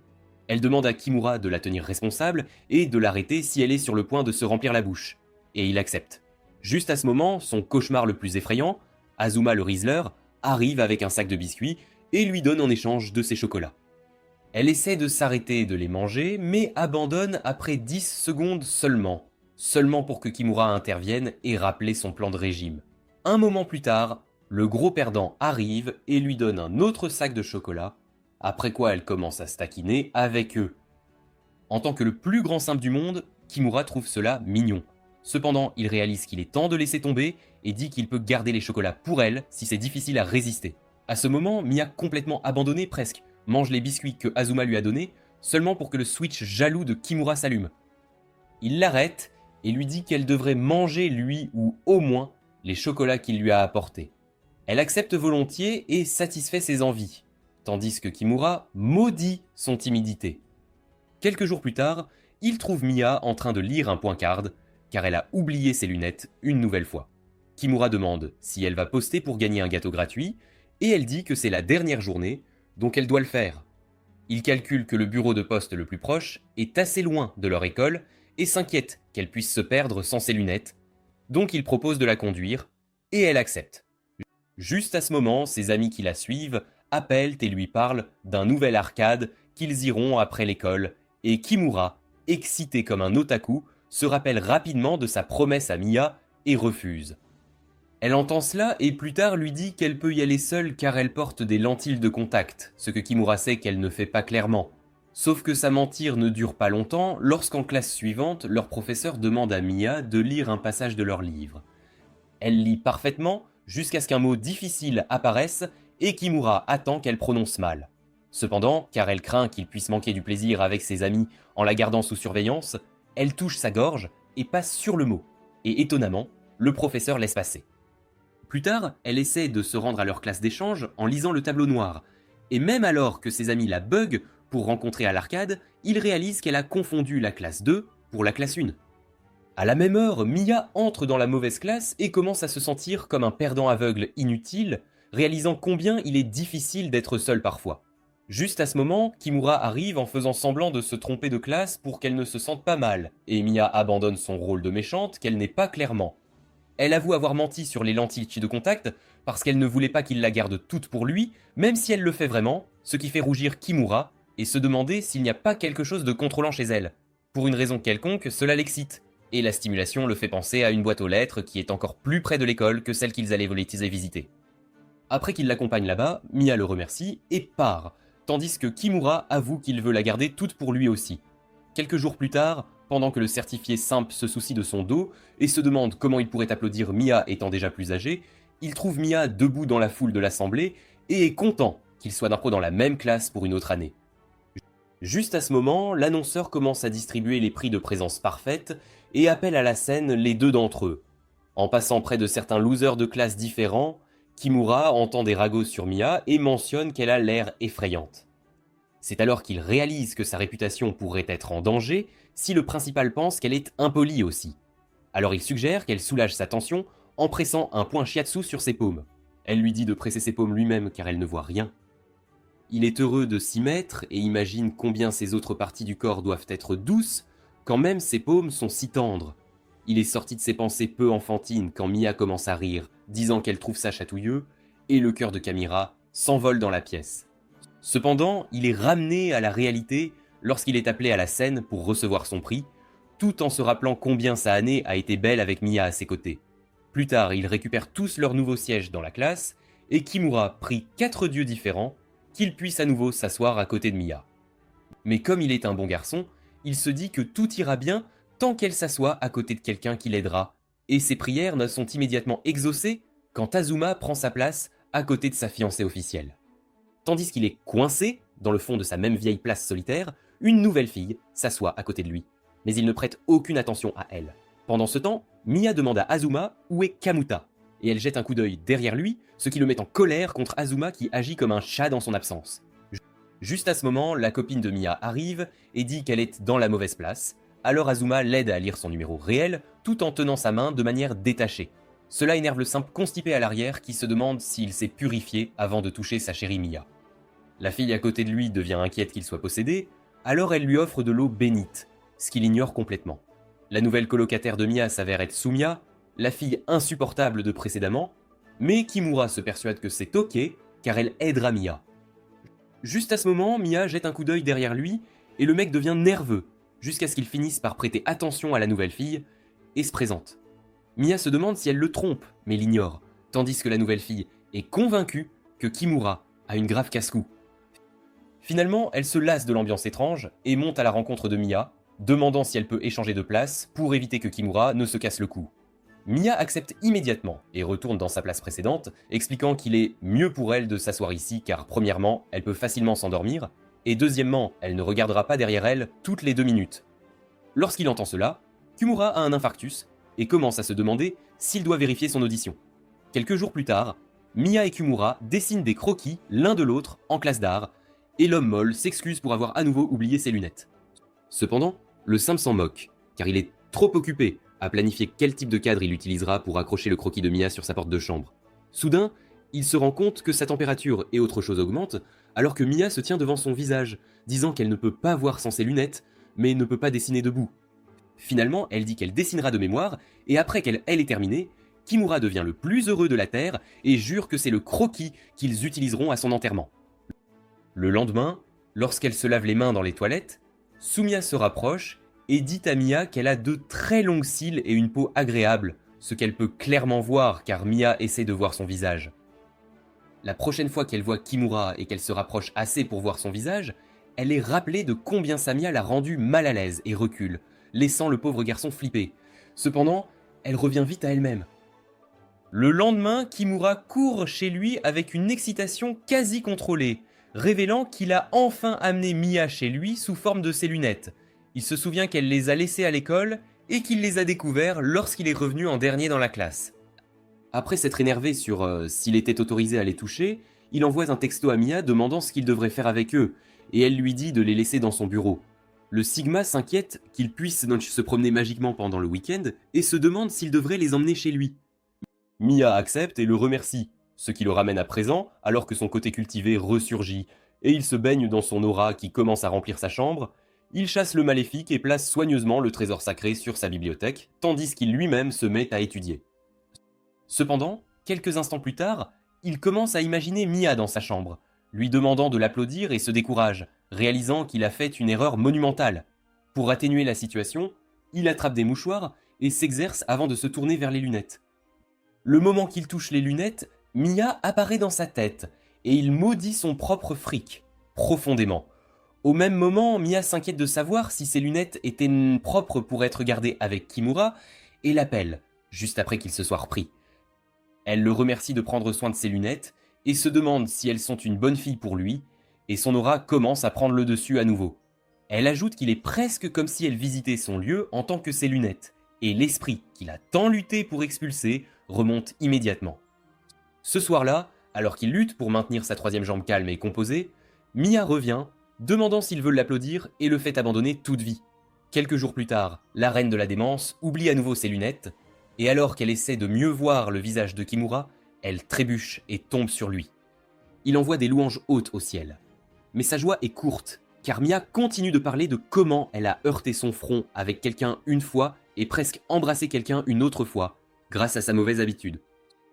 [SPEAKER 1] Elle demande à Kimura de la tenir responsable et de l'arrêter si elle est sur le point de se remplir la bouche. Et il accepte. Juste à ce moment, son cauchemar le plus effrayant, Azuma le Rizzler, arrive avec un sac de biscuits et lui donne en échange de ses chocolats. Elle essaie de s'arrêter et de les manger, mais abandonne après 10 secondes seulement pour que Kimura intervienne et rappelle son plan de régime. Un moment plus tard, le gros perdant arrive et lui donne un autre sac de chocolat, après quoi elle commence à se taquiner avec eux. En tant que le plus grand simp du monde, Kimura trouve cela mignon. Cependant, il réalise qu'il est temps de laisser tomber et dit qu'il peut garder les chocolats pour elle si c'est difficile à résister. À ce moment, Mia, complètement abandonnée presque, mange les biscuits que Azuma lui a donnés, seulement pour que le switch jaloux de Kimura s'allume. Il l'arrête et lui dit qu'elle devrait manger lui ou au moins les chocolats qu'il lui a apportés. Elle accepte volontiers et satisfait ses envies, tandis que Kimura maudit son timidité. Quelques jours plus tard, il trouve Mia en train de lire un point-card, car elle a oublié ses lunettes une nouvelle fois. Kimura demande si elle va poster pour gagner un gâteau gratuit, et elle dit que c'est la dernière journée, donc elle doit le faire. Il calcule que le bureau de poste le plus proche est assez loin de leur école, et s'inquiète qu'elle puisse se perdre sans ses lunettes, donc il propose de la conduire, et elle accepte. Juste à ce moment, ses amis qui la suivent appellent et lui parlent d'un nouvel arcade qu'ils iront après l'école, et Kimura, excité comme un otaku, se rappelle rapidement de sa promesse à Mia et refuse. Elle entend cela et plus tard lui dit qu'elle peut y aller seule car elle porte des lentilles de contact, ce que Kimura sait qu'elle ne fait pas clairement. Sauf que sa mentir ne dure pas longtemps lorsqu'en classe suivante, leur professeur demande à Mia de lire un passage de leur livre. Elle lit parfaitement jusqu'à ce qu'un mot difficile apparaisse et Kimura attend qu'elle prononce mal. Cependant, car elle craint qu'il puisse manquer du plaisir avec ses amis en la gardant sous surveillance, elle touche sa gorge et passe sur le mot. Et étonnamment, le professeur laisse passer. Plus tard, elle essaie de se rendre à leur classe d'échange en lisant le tableau noir. Et même alors que ses amis la buguent pour rencontrer à l'arcade, ils réalisent qu'elle a confondu la classe 2 pour la classe 1. À la même heure, Mia entre dans la mauvaise classe et commence à se sentir comme un perdant aveugle inutile, réalisant combien il est difficile d'être seul parfois. Juste à ce moment, Kimura arrive en faisant semblant de se tromper de classe pour qu'elle ne se sente pas mal, et Mia abandonne son rôle de méchante qu'elle n'est pas clairement. Elle avoue avoir menti sur les lentilles de contact parce qu'elle ne voulait pas qu'il la garde toute pour lui, même si elle le fait vraiment, ce qui fait rougir Kimura et se demander s'il n'y a pas quelque chose de contrôlant chez elle. Pour une raison quelconque, cela l'excite, et la stimulation le fait penser à une boîte aux lettres qui est encore plus près de l'école que celle qu'ils allaient visiter. Après qu'il l'accompagne là-bas, Mia le remercie et part, tandis que Kimura avoue qu'il veut la garder toute pour lui aussi. Quelques jours plus tard, pendant que le certifié simp se soucie de son dos et se demande comment il pourrait applaudir Mia étant déjà plus âgée, il trouve Mia debout dans la foule de l'assemblée et est content qu'il soit d'impro dans la même classe pour une autre année. Juste à ce moment, l'annonceur commence à distribuer les prix de présence parfaite et appelle à la scène les deux d'entre eux. En passant près de certains losers de classes différents, Kimura entend des ragots sur Mia et mentionne qu'elle a l'air effrayante. C'est alors qu'il réalise que sa réputation pourrait être en danger si le principal pense qu'elle est impolie aussi. Alors il suggère qu'elle soulage sa tension en pressant un point shiatsu sur ses paumes. Elle lui dit de presser ses paumes lui-même car elle ne voit rien. Il est heureux de s'y mettre et imagine combien ses autres parties du corps doivent être douces quand même ses paumes sont si tendres. Il est sorti de ses pensées peu enfantines quand Mia commence à rire, disant qu'elle trouve ça chatouilleux, et le cœur de Kamira s'envole dans la pièce. Cependant, il est ramené à la réalité lorsqu'il est appelé à la scène pour recevoir son prix, tout en se rappelant combien sa année a été belle avec Mia à ses côtés. Plus tard, ils récupèrent tous leurs nouveaux sièges dans la classe, et Kimura prie 4 dieux différents qu'il puisse à nouveau s'asseoir à côté de Mia. Mais comme il est un bon garçon, il se dit que tout ira bien tant qu'elle s'assoit à côté de quelqu'un qui l'aidera, et ses prières ne sont immédiatement exaucées quand Azuma prend sa place à côté de sa fiancée officielle. Tandis qu'il est coincé, dans le fond de sa même vieille place solitaire, une nouvelle fille s'assoit à côté de lui, mais il ne prête aucune attention à elle. Pendant ce temps, Mia demande à Azuma où est Kamuta, et elle jette un coup d'œil derrière lui, ce qui le met en colère contre Azuma qui agit comme un chat dans son absence. Juste à ce moment, la copine de Mia arrive et dit qu'elle est dans la mauvaise place, alors Azuma l'aide à lire son numéro réel tout en tenant sa main de manière détachée. Cela énerve le simple constipé à l'arrière qui se demande s'il s'est purifié avant de toucher sa chérie Mia. La fille à côté de lui devient inquiète qu'il soit possédé, alors elle lui offre de l'eau bénite, ce qu'il ignore complètement. La nouvelle colocataire de Mia s'avère être Sumia, la fille insupportable de précédemment, mais Kimura se persuade que c'est ok car elle aidera Mia. Juste à ce moment, Mia jette un coup d'œil derrière lui et le mec devient nerveux, jusqu'à ce qu'il finisse par prêter attention à la nouvelle fille et se présente. Mia se demande si elle le trompe, mais l'ignore, tandis que la nouvelle fille est convaincue que Kimura a une grave casse-cou. Finalement, elle se lasse de l'ambiance étrange et monte à la rencontre de Mia, demandant si elle peut échanger de place pour éviter que Kimura ne se casse le cou. Mia accepte immédiatement et retourne dans sa place précédente, expliquant qu'il est mieux pour elle de s'asseoir ici car premièrement, elle peut facilement s'endormir, et deuxièmement, elle ne regardera pas derrière elle toutes les 2 minutes. Lorsqu'il entend cela, Kimura a un infarctus et commence à se demander s'il doit vérifier son audition. Quelques jours plus tard, Mia et Kimura dessinent des croquis l'un de l'autre en classe d'art, et l'homme molle s'excuse pour avoir à nouveau oublié ses lunettes. Cependant, le simp s'en moque, car il est trop occupé à planifier quel type de cadre il utilisera pour accrocher le croquis de Mia sur sa porte de chambre. Soudain, il se rend compte que sa température et autre chose augmentent, alors que Mia se tient devant son visage, disant qu'elle ne peut pas voir sans ses lunettes, mais ne peut pas dessiner debout. Finalement, elle dit qu'elle dessinera de mémoire, et après qu'elle ait terminé, Kimura devient le plus heureux de la Terre et jure que c'est le croquis qu'ils utiliseront à son enterrement. Le lendemain, lorsqu'elle se lave les mains dans les toilettes, Sumia se rapproche et dit à Mia qu'elle a de très longues cils et une peau agréable, ce qu'elle peut clairement voir car Mia essaie de voir son visage. La prochaine fois qu'elle voit Kimura et qu'elle se rapproche assez pour voir son visage, elle est rappelée de combien Samia l'a rendue mal à l'aise et recule, laissant le pauvre garçon flipper. Cependant, elle revient vite à elle-même. Le lendemain, Kimura court chez lui avec une excitation quasi contrôlée, révélant qu'il a enfin amené Mia chez lui sous forme de ses lunettes. Il se souvient qu'elle les a laissées à l'école et qu'il les a découverts lorsqu'il est revenu en dernier dans la classe. Après s'être énervé sur s'il était autorisé à les toucher, il envoie un texto à Mia demandant ce qu'il devrait faire avec eux, et elle lui dit de les laisser dans son bureau. Le Sigma s'inquiète qu'il puisse se promener magiquement pendant le week-end et se demande s'il devrait les emmener chez lui. Mia accepte et le remercie, ce qui le ramène à présent alors que son côté cultivé ressurgit, et il se baigne dans son aura qui commence à remplir sa chambre. Il chasse le maléfique et place soigneusement le trésor sacré sur sa bibliothèque, tandis qu'il lui-même se met à étudier. Cependant, quelques instants plus tard, il commence à imaginer Mia dans sa chambre, lui demandant de l'applaudir et se décourage, réalisant qu'il a fait une erreur monumentale. Pour atténuer la situation, il attrape des mouchoirs et s'exerce avant de se tourner vers les lunettes. Le moment qu'il touche les lunettes, Mia apparaît dans sa tête, et il maudit son propre fric, profondément. Au même moment, Mia s'inquiète de savoir si ses lunettes étaient propres pour être gardées avec Kimura, et l'appelle, juste après qu'il se soit repris. Elle le remercie de prendre soin de ses lunettes, et se demande si elles sont une bonne fille pour lui, et son aura commence à prendre le dessus à nouveau. Elle ajoute qu'il est presque comme si elle visitait son lieu en tant que ses lunettes, et l'esprit qu'il a tant lutté pour expulser remonte immédiatement. Ce soir-là, alors qu'il lutte pour maintenir sa troisième jambe calme et composée, Mia revient, demandant s'il veut l'applaudir et le fait abandonner toute vie. Quelques jours plus tard, la reine de la démence oublie à nouveau ses lunettes, et alors qu'elle essaie de mieux voir le visage de Kimura, elle trébuche et tombe sur lui. Il envoie des louanges hautes au ciel. Mais sa joie est courte, car Mia continue de parler de comment elle a heurté son front avec quelqu'un une fois et presque embrassé quelqu'un une autre fois, grâce à sa mauvaise habitude.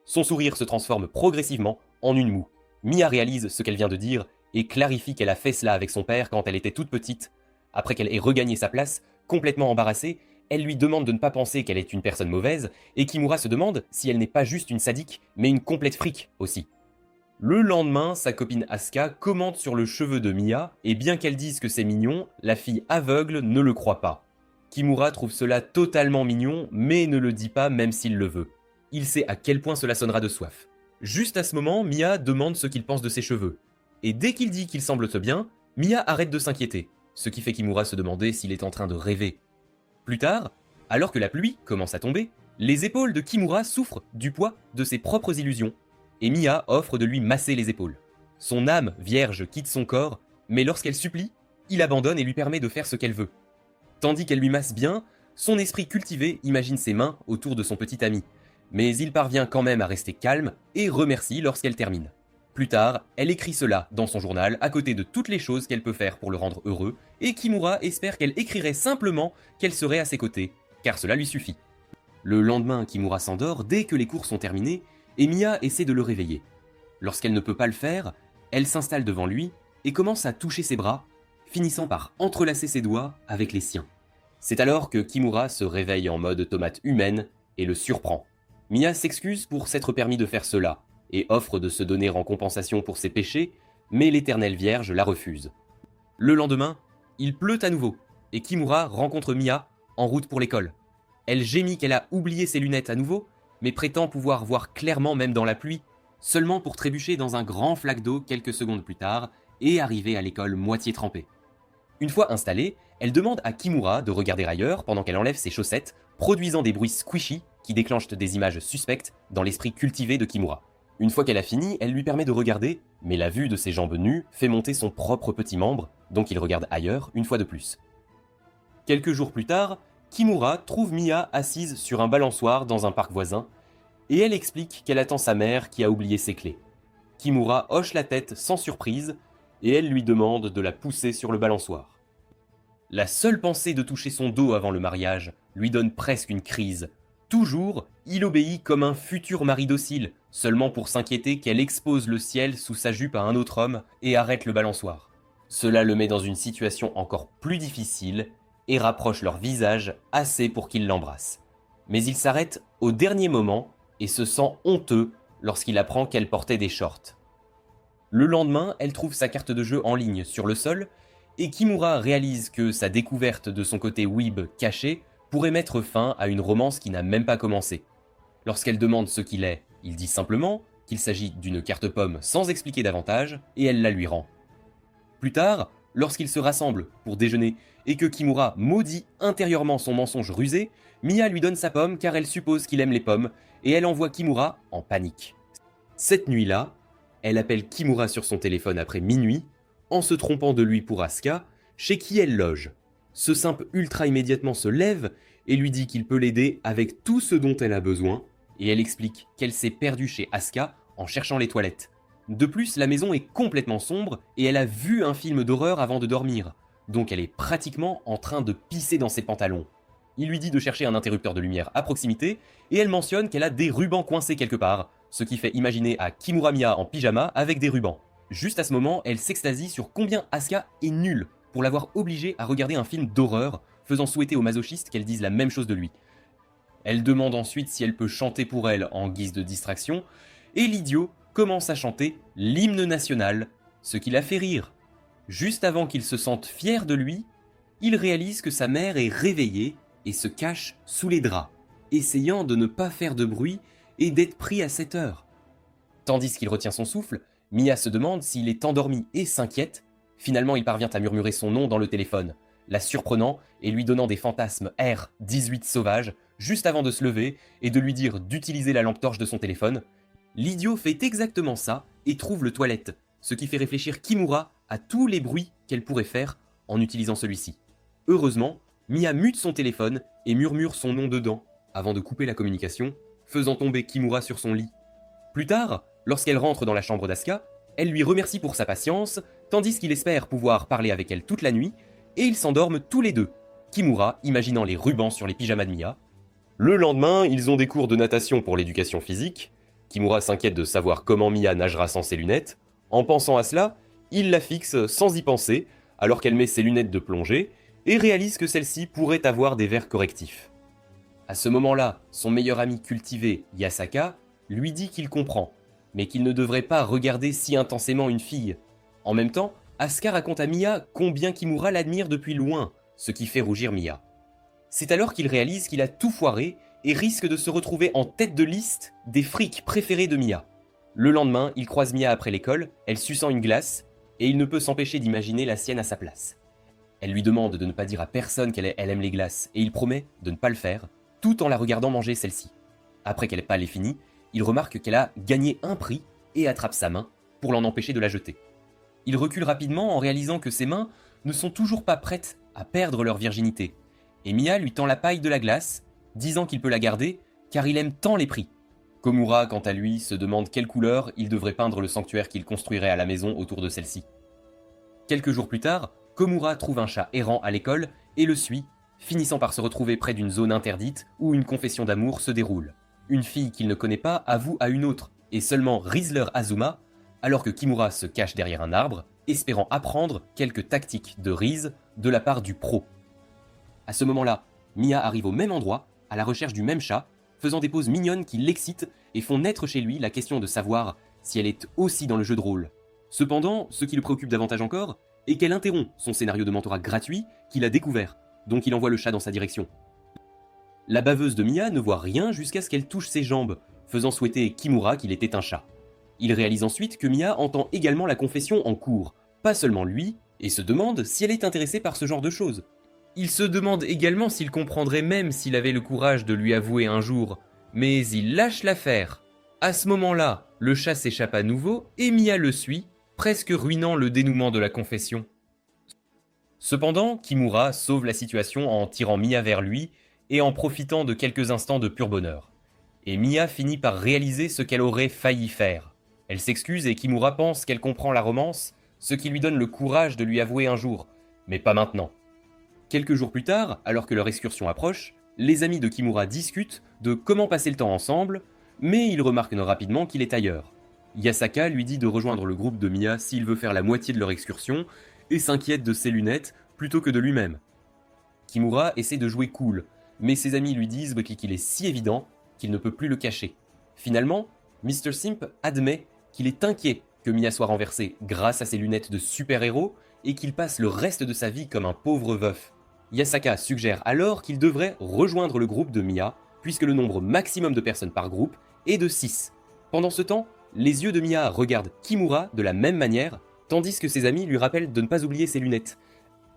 [SPEAKER 1] Son sourire se transforme progressivement en une moue. Mia réalise ce qu'elle vient de dire et clarifie qu'elle a fait cela avec son père quand elle était toute petite. Après qu'elle ait regagné sa place, complètement embarrassée, elle lui demande de ne pas penser qu'elle est une personne mauvaise, et Kimura se demande si elle n'est pas juste une sadique, mais une complète fric aussi. Le lendemain, sa copine Asuka commente sur le cheveu de Mia, et bien qu'elle dise que c'est mignon, la fille aveugle ne le croit pas. Kimura trouve cela totalement mignon, mais ne le dit pas même s'il le veut. Il sait à quel point cela sonnera de soif. Juste à ce moment, Mia demande ce qu'il pense de ses cheveux. Et dès qu'il dit qu'il semble bien, Mia arrête de s'inquiéter, ce qui fait Kimura se demander s'il est en train de rêver. Plus tard, alors que la pluie commence à tomber, les épaules de Kimura souffrent du poids de ses propres illusions, et Mia offre de lui masser les épaules. Son âme vierge quitte son corps, mais lorsqu'elle supplie, il abandonne et lui permet de faire ce qu'elle veut. Tandis qu'elle lui masse bien, son esprit cultivé imagine ses mains autour de son petit ami, mais il parvient quand même à rester calme et remercie lorsqu'elle termine. Plus tard, elle écrit cela dans son journal à côté de toutes les choses qu'elle peut faire pour le rendre heureux, et Kimura espère qu'elle écrirait simplement qu'elle serait à ses côtés, car cela lui suffit. Le lendemain, Kimura s'endort dès que les cours sont terminés, et Mia essaie de le réveiller. Lorsqu'elle ne peut pas le faire, elle s'installe devant lui, et commence à toucher ses bras, finissant par entrelacer ses doigts avec les siens. C'est alors que Kimura se réveille en mode tomate humaine et le surprend. Mia s'excuse pour s'être permis de faire cela et offre de se donner en compensation pour ses péchés, mais l'éternelle Vierge la refuse. Le lendemain, il pleut à nouveau et Kimura rencontre Mia en route pour l'école. Elle gémit qu'elle a oublié ses lunettes à nouveau, mais prétend pouvoir voir clairement même dans la pluie, seulement pour trébucher dans un grand flaque d'eau quelques secondes plus tard et arriver à l'école moitié trempée. Une fois installée, elle demande à Kimura de regarder ailleurs pendant qu'elle enlève ses chaussettes, produisant des bruits squishy qui déclenchent des images suspectes dans l'esprit cultivé de Kimura. Une fois qu'elle a fini, elle lui permet de regarder, mais la vue de ses jambes nues fait monter son propre petit membre, donc il regarde ailleurs une fois de plus. Quelques jours plus tard, Kimura trouve Mia assise sur un balançoire dans un parc voisin, et elle explique qu'elle attend sa mère qui a oublié ses clés. Kimura hoche la tête sans surprise, et elle lui demande de la pousser sur le balançoire. La seule pensée de toucher son dos avant le mariage lui donne presque une crise. Toujours, il obéit comme un futur mari docile, seulement pour s'inquiéter qu'elle expose le ciel sous sa jupe à un autre homme et arrête le balançoire. Cela le met dans une situation encore plus difficile et rapproche leur visage assez pour qu'il l'embrasse. Mais il s'arrête au dernier moment et se sent honteux lorsqu'il apprend qu'elle portait des shorts. Le lendemain, elle trouve sa carte de jeu en ligne sur le sol et Kimura réalise que sa découverte de son côté weeb caché pourrait mettre fin à une romance qui n'a même pas commencé. Lorsqu'elle demande ce qu'il est, il dit simplement qu'il s'agit d'une carte pomme sans expliquer davantage et elle la lui rend. Plus tard, lorsqu'ils se rassemblent pour déjeuner et que Kimura maudit intérieurement son mensonge rusé, Mia lui donne sa pomme car elle suppose qu'il aime les pommes et elle envoie Kimura en panique. Cette nuit-là, elle appelle Kimura sur son téléphone après minuit, en se trompant de lui pour Asuka, chez qui elle loge. Ce simple ultra immédiatement se lève et lui dit qu'il peut l'aider avec tout ce dont elle a besoin, et elle explique qu'elle s'est perdue chez Asuka en cherchant les toilettes. De plus, la maison est complètement sombre et elle a vu un film d'horreur avant de dormir, donc elle est pratiquement en train de pisser dans ses pantalons. Il lui dit de chercher un interrupteur de lumière à proximité, et elle mentionne qu'elle a des rubans coincés quelque part, ce qui fait imaginer à Kimura Mia en pyjama avec des rubans. Juste à ce moment, elle s'extasie sur combien Asuka est nulle pour l'avoir obligée à regarder un film d'horreur, faisant souhaiter aux masochistes qu'elle dise la même chose de lui. Elle demande ensuite si elle peut chanter pour elle en guise de distraction, et l'idiot commence à chanter l'hymne national, ce qui la fait rire. Juste avant qu'il se sente fier de lui, il réalise que sa mère est réveillée et se cache sous les draps, essayant de ne pas faire de bruit et d'être pris à cette heure. Tandis qu'il retient son souffle, Mia se demande s'il est endormi et s'inquiète. Finalement, il parvient à murmurer son nom dans le téléphone, la surprenant et lui donnant des fantasmes R18 sauvages, juste avant de se lever et de lui dire d'utiliser la lampe torche de son téléphone. L'idiot fait exactement ça et trouve le toilette, ce qui fait réfléchir Kimura à tous les bruits qu'elle pourrait faire en utilisant celui-ci. Heureusement, Mia mute son téléphone et murmure son nom dedans, avant de couper la communication, faisant tomber Kimura sur son lit. Plus tard, lorsqu'elle rentre dans la chambre d'Asuka, elle lui remercie pour sa patience, tandis qu'il espère pouvoir parler avec elle toute la nuit, et ils s'endorment tous les deux, Kimura imaginant les rubans sur les pyjamas de Mia. Le lendemain, ils ont des cours de natation pour l'éducation physique. Kimura s'inquiète de savoir comment Mia nagera sans ses lunettes. En pensant à cela, il la fixe sans y penser, alors qu'elle met ses lunettes de plongée, et réalise que celle-ci pourrait avoir des verres correctifs. À ce moment-là, son meilleur ami cultivé, Yasaka, lui dit qu'il comprend, mais qu'il ne devrait pas regarder si intensément une fille. En même temps, Asuka raconte à Mia combien Kimura l'admire depuis loin, ce qui fait rougir Mia. C'est alors qu'il réalise qu'il a tout foiré et risque de se retrouver en tête de liste des frics préférés de Mia. Le lendemain, il croise Mia après l'école, elle suçant une glace, et il ne peut s'empêcher d'imaginer la sienne à sa place. Elle lui demande de ne pas dire à personne qu'elle aime les glaces, et il promet de ne pas le faire, tout en la regardant manger celle-ci. Après qu'elle ait fini, il remarque qu'elle a gagné un prix et attrape sa main pour l'en empêcher de la jeter. Il recule rapidement en réalisant que ses mains ne sont toujours pas prêtes à perdre leur virginité, et Mia lui tend la paille de la glace, disant qu'il peut la garder car il aime tant les prix. Komura, quant à lui, se demande quelle couleur il devrait peindre le sanctuaire qu'il construirait à la maison autour de celle-ci. Quelques jours plus tard, Komura trouve un chat errant à l'école et le suit, finissant par se retrouver près d'une zone interdite où une confession d'amour se déroule. Une fille qu'il ne connaît pas avoue à une autre, et seulement Rizzler Azuma alors que Kimura se cache derrière un arbre, espérant apprendre quelques tactiques de Rize de la part du pro. À ce moment-là, Mia arrive au même endroit, à la recherche du même chat, faisant des poses mignonnes qui l'excitent et font naître chez lui la question de savoir si elle est aussi dans le jeu de rôle. Cependant, ce qui le préoccupe davantage encore est qu'elle interrompt son scénario de mentorat gratuit qu'il a découvert, donc il envoie le chat dans sa direction. La baveuse de Mia ne voit rien jusqu'à ce qu'elle touche ses jambes, faisant souhaiter Kimura qu'il était un chat. Il réalise ensuite que Mia entend également la confession en cours, pas seulement lui, et se demande si elle est intéressée par ce genre de choses. Il se demande également s'il comprendrait même s'il avait le courage de lui avouer un jour, mais il lâche l'affaire. À ce moment-là, le chat s'échappe à nouveau et Mia le suit, presque ruinant le dénouement de la confession. Cependant, Kimura sauve la situation en tirant Mia vers lui et en profitant de quelques instants de pur bonheur. Et Mia finit par réaliser ce qu'elle aurait failli faire. Elle s'excuse et Kimura pense qu'elle comprend la romance, ce qui lui donne le courage de lui avouer un jour, mais pas maintenant. Quelques jours plus tard, alors que leur excursion approche, les amis de Kimura discutent de comment passer le temps ensemble, mais ils remarquent rapidement qu'il est ailleurs. Yasaka lui dit de rejoindre le groupe de Mia s'il veut faire la moitié de leur excursion, et s'inquiète de ses lunettes plutôt que de lui-même. Kimura essaie de jouer cool, mais ses amis lui disent qu'il est si évident qu'il ne peut plus le cacher. Finalement, Mr. Simp admet qu'il est inquiet que Mia soit renversée grâce à ses lunettes de super-héros et qu'il passe le reste de sa vie comme un pauvre veuf. Yasaka suggère alors qu'il devrait rejoindre le groupe de Mia, puisque le nombre maximum de personnes par groupe est de 6. Pendant ce temps, les yeux de Mia regardent Kimura de la même manière, tandis que ses amis lui rappellent de ne pas oublier ses lunettes.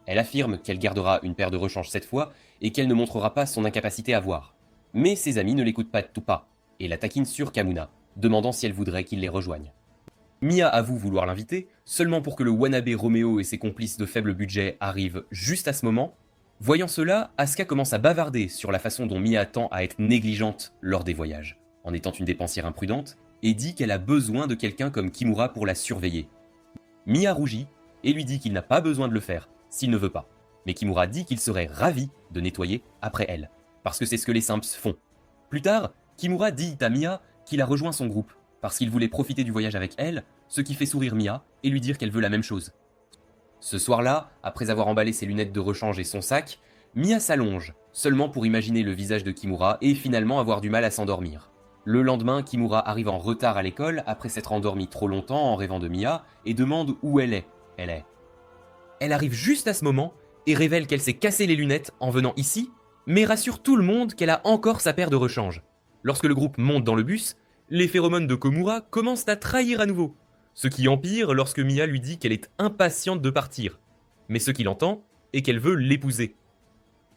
[SPEAKER 1] Elle affirme qu'elle gardera une paire de rechange cette fois et qu'elle ne montrera pas son incapacité à voir. Mais ses amis ne l'écoutent pas de tout pas et la taquinent sur Kamuna, demandant si elle voudrait qu'il les rejoigne. Mia avoue vouloir l'inviter, seulement pour que le wannabe Roméo et ses complices de faible budget arrivent juste à ce moment. Voyant cela, Asuka commence à bavarder sur la façon dont Mia tend à être négligente lors des voyages, en étant une dépensière imprudente, et dit qu'elle a besoin de quelqu'un comme Kimura pour la surveiller. Mia rougit et lui dit qu'il n'a pas besoin de le faire s'il ne veut pas, mais Kimura dit qu'il serait ravi de nettoyer après elle, parce que c'est ce que les Simps font. Plus tard, Kimura dit à Mia qu'il a rejoint son groupe, parce qu'il voulait profiter du voyage avec elle, ce qui fait sourire Mia et lui dire qu'elle veut la même chose. Ce soir-là, après avoir emballé ses lunettes de rechange et son sac, Mia s'allonge, seulement pour imaginer le visage de Kimura et finalement avoir du mal à s'endormir. Le lendemain, Kimura arrive en retard à l'école après s'être endormie trop longtemps en rêvant de Mia et demande où elle est. Elle arrive juste à ce moment et révèle qu'elle s'est cassé les lunettes en venant ici, mais rassure tout le monde qu'elle a encore sa paire de rechange. Lorsque le groupe monte dans le bus, les phéromones de Komura commencent à trahir à nouveau, ce qui empire lorsque Mia lui dit qu'elle est impatiente de partir. Mais ce qu'il entend est qu'elle veut l'épouser.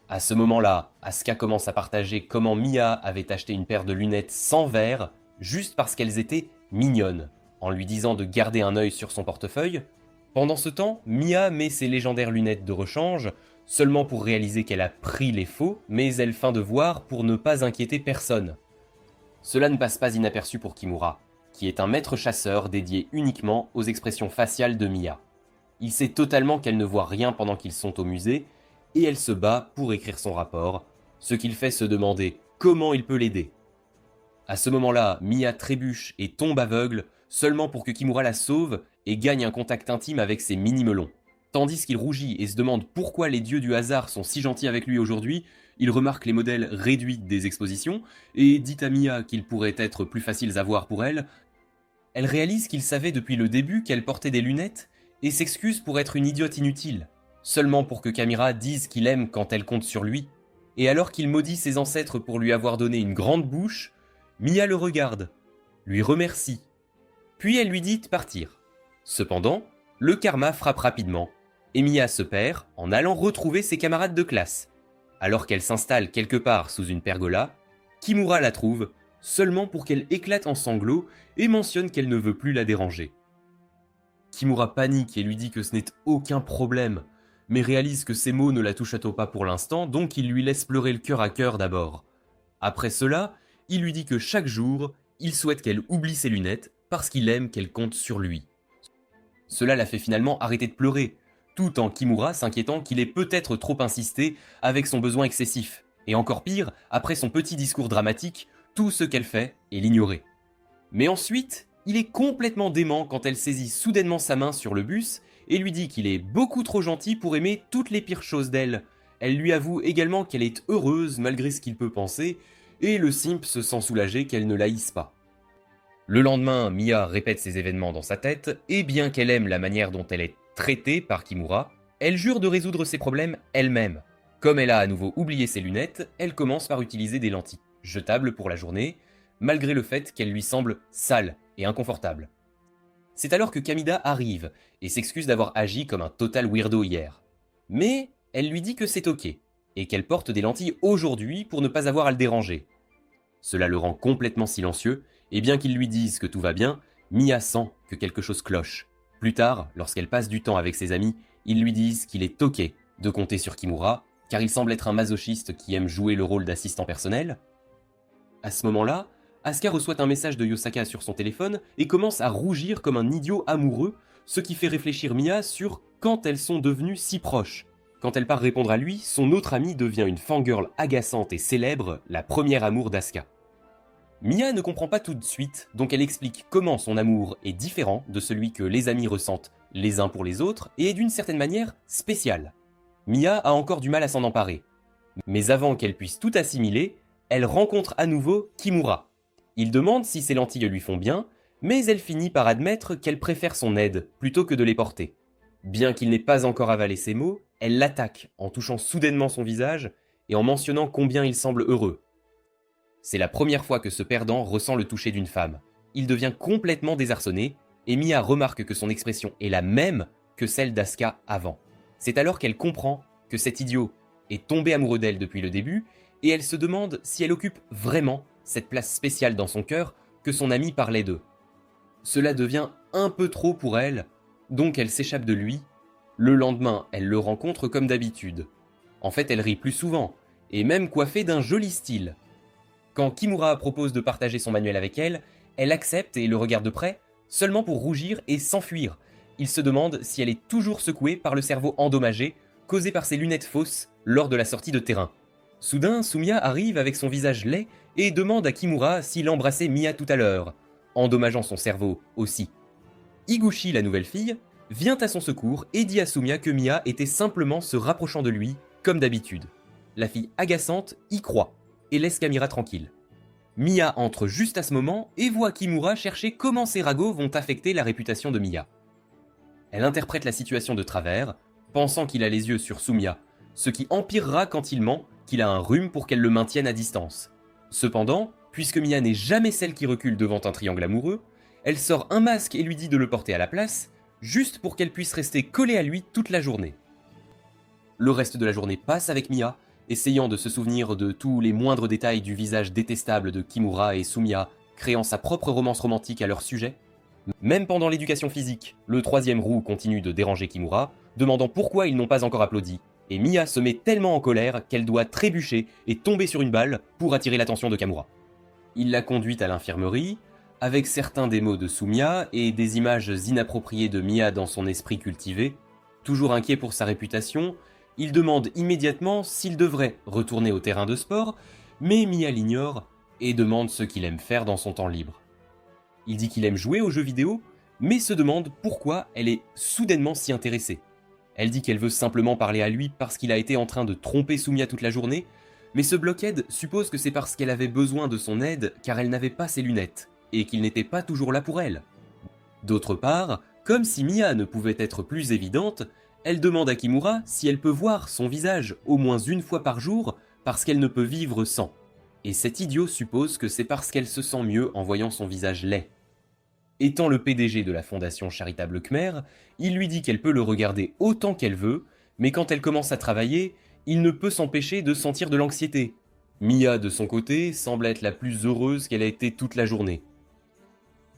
[SPEAKER 1] À ce moment-là, Asuka commence à partager comment Mia avait acheté une paire de lunettes sans verre juste parce qu'elles étaient mignonnes, en lui disant de garder un œil sur son portefeuille. Pendant ce temps, Mia met ses légendaires lunettes de rechange, seulement pour réaliser qu'elle a pris les faux, mais elle feint de voir pour ne pas inquiéter personne. Cela ne passe pas inaperçu pour Kimura, qui est un maître chasseur dédié uniquement aux expressions faciales de Mia. Il sait totalement qu'elle ne voit rien pendant qu'ils sont au musée, et elle se bat pour écrire son rapport, ce qui le fait se demander comment il peut l'aider. À ce moment-là, Mia trébuche et tombe aveugle, seulement pour que Kimura la sauve et gagne un contact intime avec ses mini-melons. Tandis qu'il rougit et se demande pourquoi les dieux du hasard sont si gentils avec lui aujourd'hui, il remarque les modèles réduits des expositions et dit à Mia qu'ils pourraient être plus faciles à voir pour elle. Elle réalise qu'il savait depuis le début qu'elle portait des lunettes et s'excuse pour être une idiote inutile, seulement pour que Kamira dise qu'il aime quand elle compte sur lui. Et alors qu'il maudit ses ancêtres pour lui avoir donné une grande bouche, Mia le regarde, lui remercie, puis elle lui dit de partir. Cependant, le karma frappe rapidement, et Mia se perd en allant retrouver ses camarades de classe. Alors qu'elle s'installe quelque part sous une pergola, Kimura la trouve, seulement pour qu'elle éclate en sanglots et mentionne qu'elle ne veut plus la déranger. Kimura panique et lui dit que ce n'est aucun problème, mais réalise que ces mots ne la touchent pas pour l'instant, donc il lui laisse pleurer le cœur à cœur d'abord. Après cela, il lui dit que chaque jour, il souhaite qu'elle oublie ses lunettes parce qu'il aime qu'elle compte sur lui. Cela la fait finalement arrêter de pleurer, tout en Kimura s'inquiétant qu'il ait peut-être trop insisté avec son besoin excessif, et encore pire, après son petit discours dramatique, tout ce qu'elle fait est l'ignorer. Mais ensuite, Il est complètement dément quand elle saisit soudainement sa main sur le bus et lui dit qu'il est beaucoup trop gentil pour aimer toutes les pires choses d'elle. Elle lui avoue également qu'elle est heureuse malgré ce qu'il peut penser, et le simp se sent soulagé qu'elle ne l'haïsse pas. Le lendemain, Mia répète ces événements dans sa tête, et bien qu'elle aime la manière dont elle est traitée par Kimura, elle jure de résoudre ses problèmes elle-même. Comme elle a à nouveau oublié ses lunettes, elle commence par utiliser des lentilles jetables pour la journée, malgré le fait qu'elles lui semblent sales et inconfortables. C'est alors que Kamida arrive et s'excuse d'avoir agi comme un total weirdo hier. Mais elle lui dit que c'est ok, et qu'elle porte des lentilles aujourd'hui pour ne pas avoir à le déranger. Cela le rend complètement silencieux, et bien qu'il lui dise que tout va bien, Mia sent que quelque chose cloche. Plus tard, lorsqu'elle passe du temps avec ses amis, ils lui disent qu'il est ok de compter sur Kimura, car il semble être un masochiste qui aime jouer le rôle d'assistant personnel. À ce moment-là, Asuka reçoit un message de Yosaka sur son téléphone et commence à rougir comme un idiot amoureux, ce qui fait réfléchir Mia sur quand elles sont devenues si proches. Quand elle part répondre à lui, son autre amie devient une fangirl agaçante et célèbre, la première amour d'Asuka. Mia ne comprend pas tout de suite, donc elle explique comment son amour est différent de celui que les amis ressentent les uns pour les autres et est d'une certaine manière spécial. Mia a encore du mal à s'en emparer. Mais avant qu'elle puisse tout assimiler, elle rencontre à nouveau Kimura. Il demande si ses lentilles lui font bien, mais elle finit par admettre qu'elle préfère son aide plutôt que de les porter. Bien qu'il n'ait pas encore avalé ses mots, elle l'attaque en touchant soudainement son visage et en mentionnant combien il semble heureux. C'est la première fois que ce perdant ressent le toucher d'une femme. Il devient complètement désarçonné et Mia remarque que son expression est la même que celle d'Asuka avant. C'est alors qu'elle comprend que cet idiot est tombé amoureux d'elle depuis le début et elle se demande si elle occupe vraiment cette place spéciale dans son cœur que son ami parlait d'eux. Cela devient un peu trop pour elle, donc elle s'échappe de lui. Le lendemain, elle le rencontre comme d'habitude. En fait, elle rit plus souvent, et même coiffée d'un joli style. Quand Kimura propose de partager son manuel avec elle, elle accepte et le regarde de près, seulement pour rougir et s'enfuir. Il se demande si elle est toujours secouée par le cerveau endommagé, causé par ses lunettes fausses lors de la sortie de terrain. Soudain, Sumiya arrive avec son visage laid et demande à Kimura s'il embrassait Mia tout à l'heure, endommageant son cerveau aussi. Higuchi, la nouvelle fille, vient à son secours et dit à Sumiya que Mia était simplement se rapprochant de lui, comme d'habitude. La fille agaçante y croit et laisse Kamira tranquille. Mia entre juste à ce moment et voit Kimura chercher comment ses ragots vont affecter la réputation de Mia. Elle interprète la situation de travers, pensant qu'il a les yeux sur Sumiya, ce qui empirera quand il ment qu'il a un rhume pour qu'elle le maintienne à distance. Cependant, puisque Mia n'est jamais celle qui recule devant un triangle amoureux, elle sort un masque et lui dit de le porter à la place, juste pour qu'elle puisse rester collée à lui toute la journée. Le reste de la journée passe avec Mia, essayant de se souvenir de tous les moindres détails du visage détestable de Kimura et Sumiya, créant sa propre romance romantique à leur sujet. Même pendant l'éducation physique, le troisième roux continue de déranger Kimura, demandant pourquoi ils n'ont pas encore applaudi, et Mia se met tellement en colère qu'elle doit trébucher et tomber sur une balle pour attirer l'attention de Kamura. Il la conduit à l'infirmerie, avec certains des mots de Sumiya et des images inappropriées de Mia dans son esprit cultivé. Toujours inquiet pour sa réputation, il demande immédiatement s'il devrait retourner au terrain de sport, mais Mia l'ignore et demande ce qu'il aime faire dans son temps libre. Il dit qu'il aime jouer aux jeux vidéo, mais se demande pourquoi elle est soudainement si intéressée. Elle dit qu'elle veut simplement parler à lui parce qu'il a été en train de tromper Sumiya toute la journée, mais ce blockhead suppose que c'est parce qu'elle avait besoin de son aide car elle n'avait pas ses lunettes, et qu'il n'était pas toujours là pour elle. D'autre part, comme si Mia ne pouvait être plus évidente, elle demande à Kimura si elle peut voir son visage au moins une fois par jour parce qu'elle ne peut vivre sans. Et cet idiot suppose que c'est parce qu'elle se sent mieux en voyant son visage laid. Étant le PDG de la fondation charitable Khmer, il lui dit qu'elle peut le regarder autant qu'elle veut, mais quand elle commence à travailler, il ne peut s'empêcher de sentir de l'anxiété. Mia, de son côté, semble être la plus heureuse qu'elle a été toute la journée.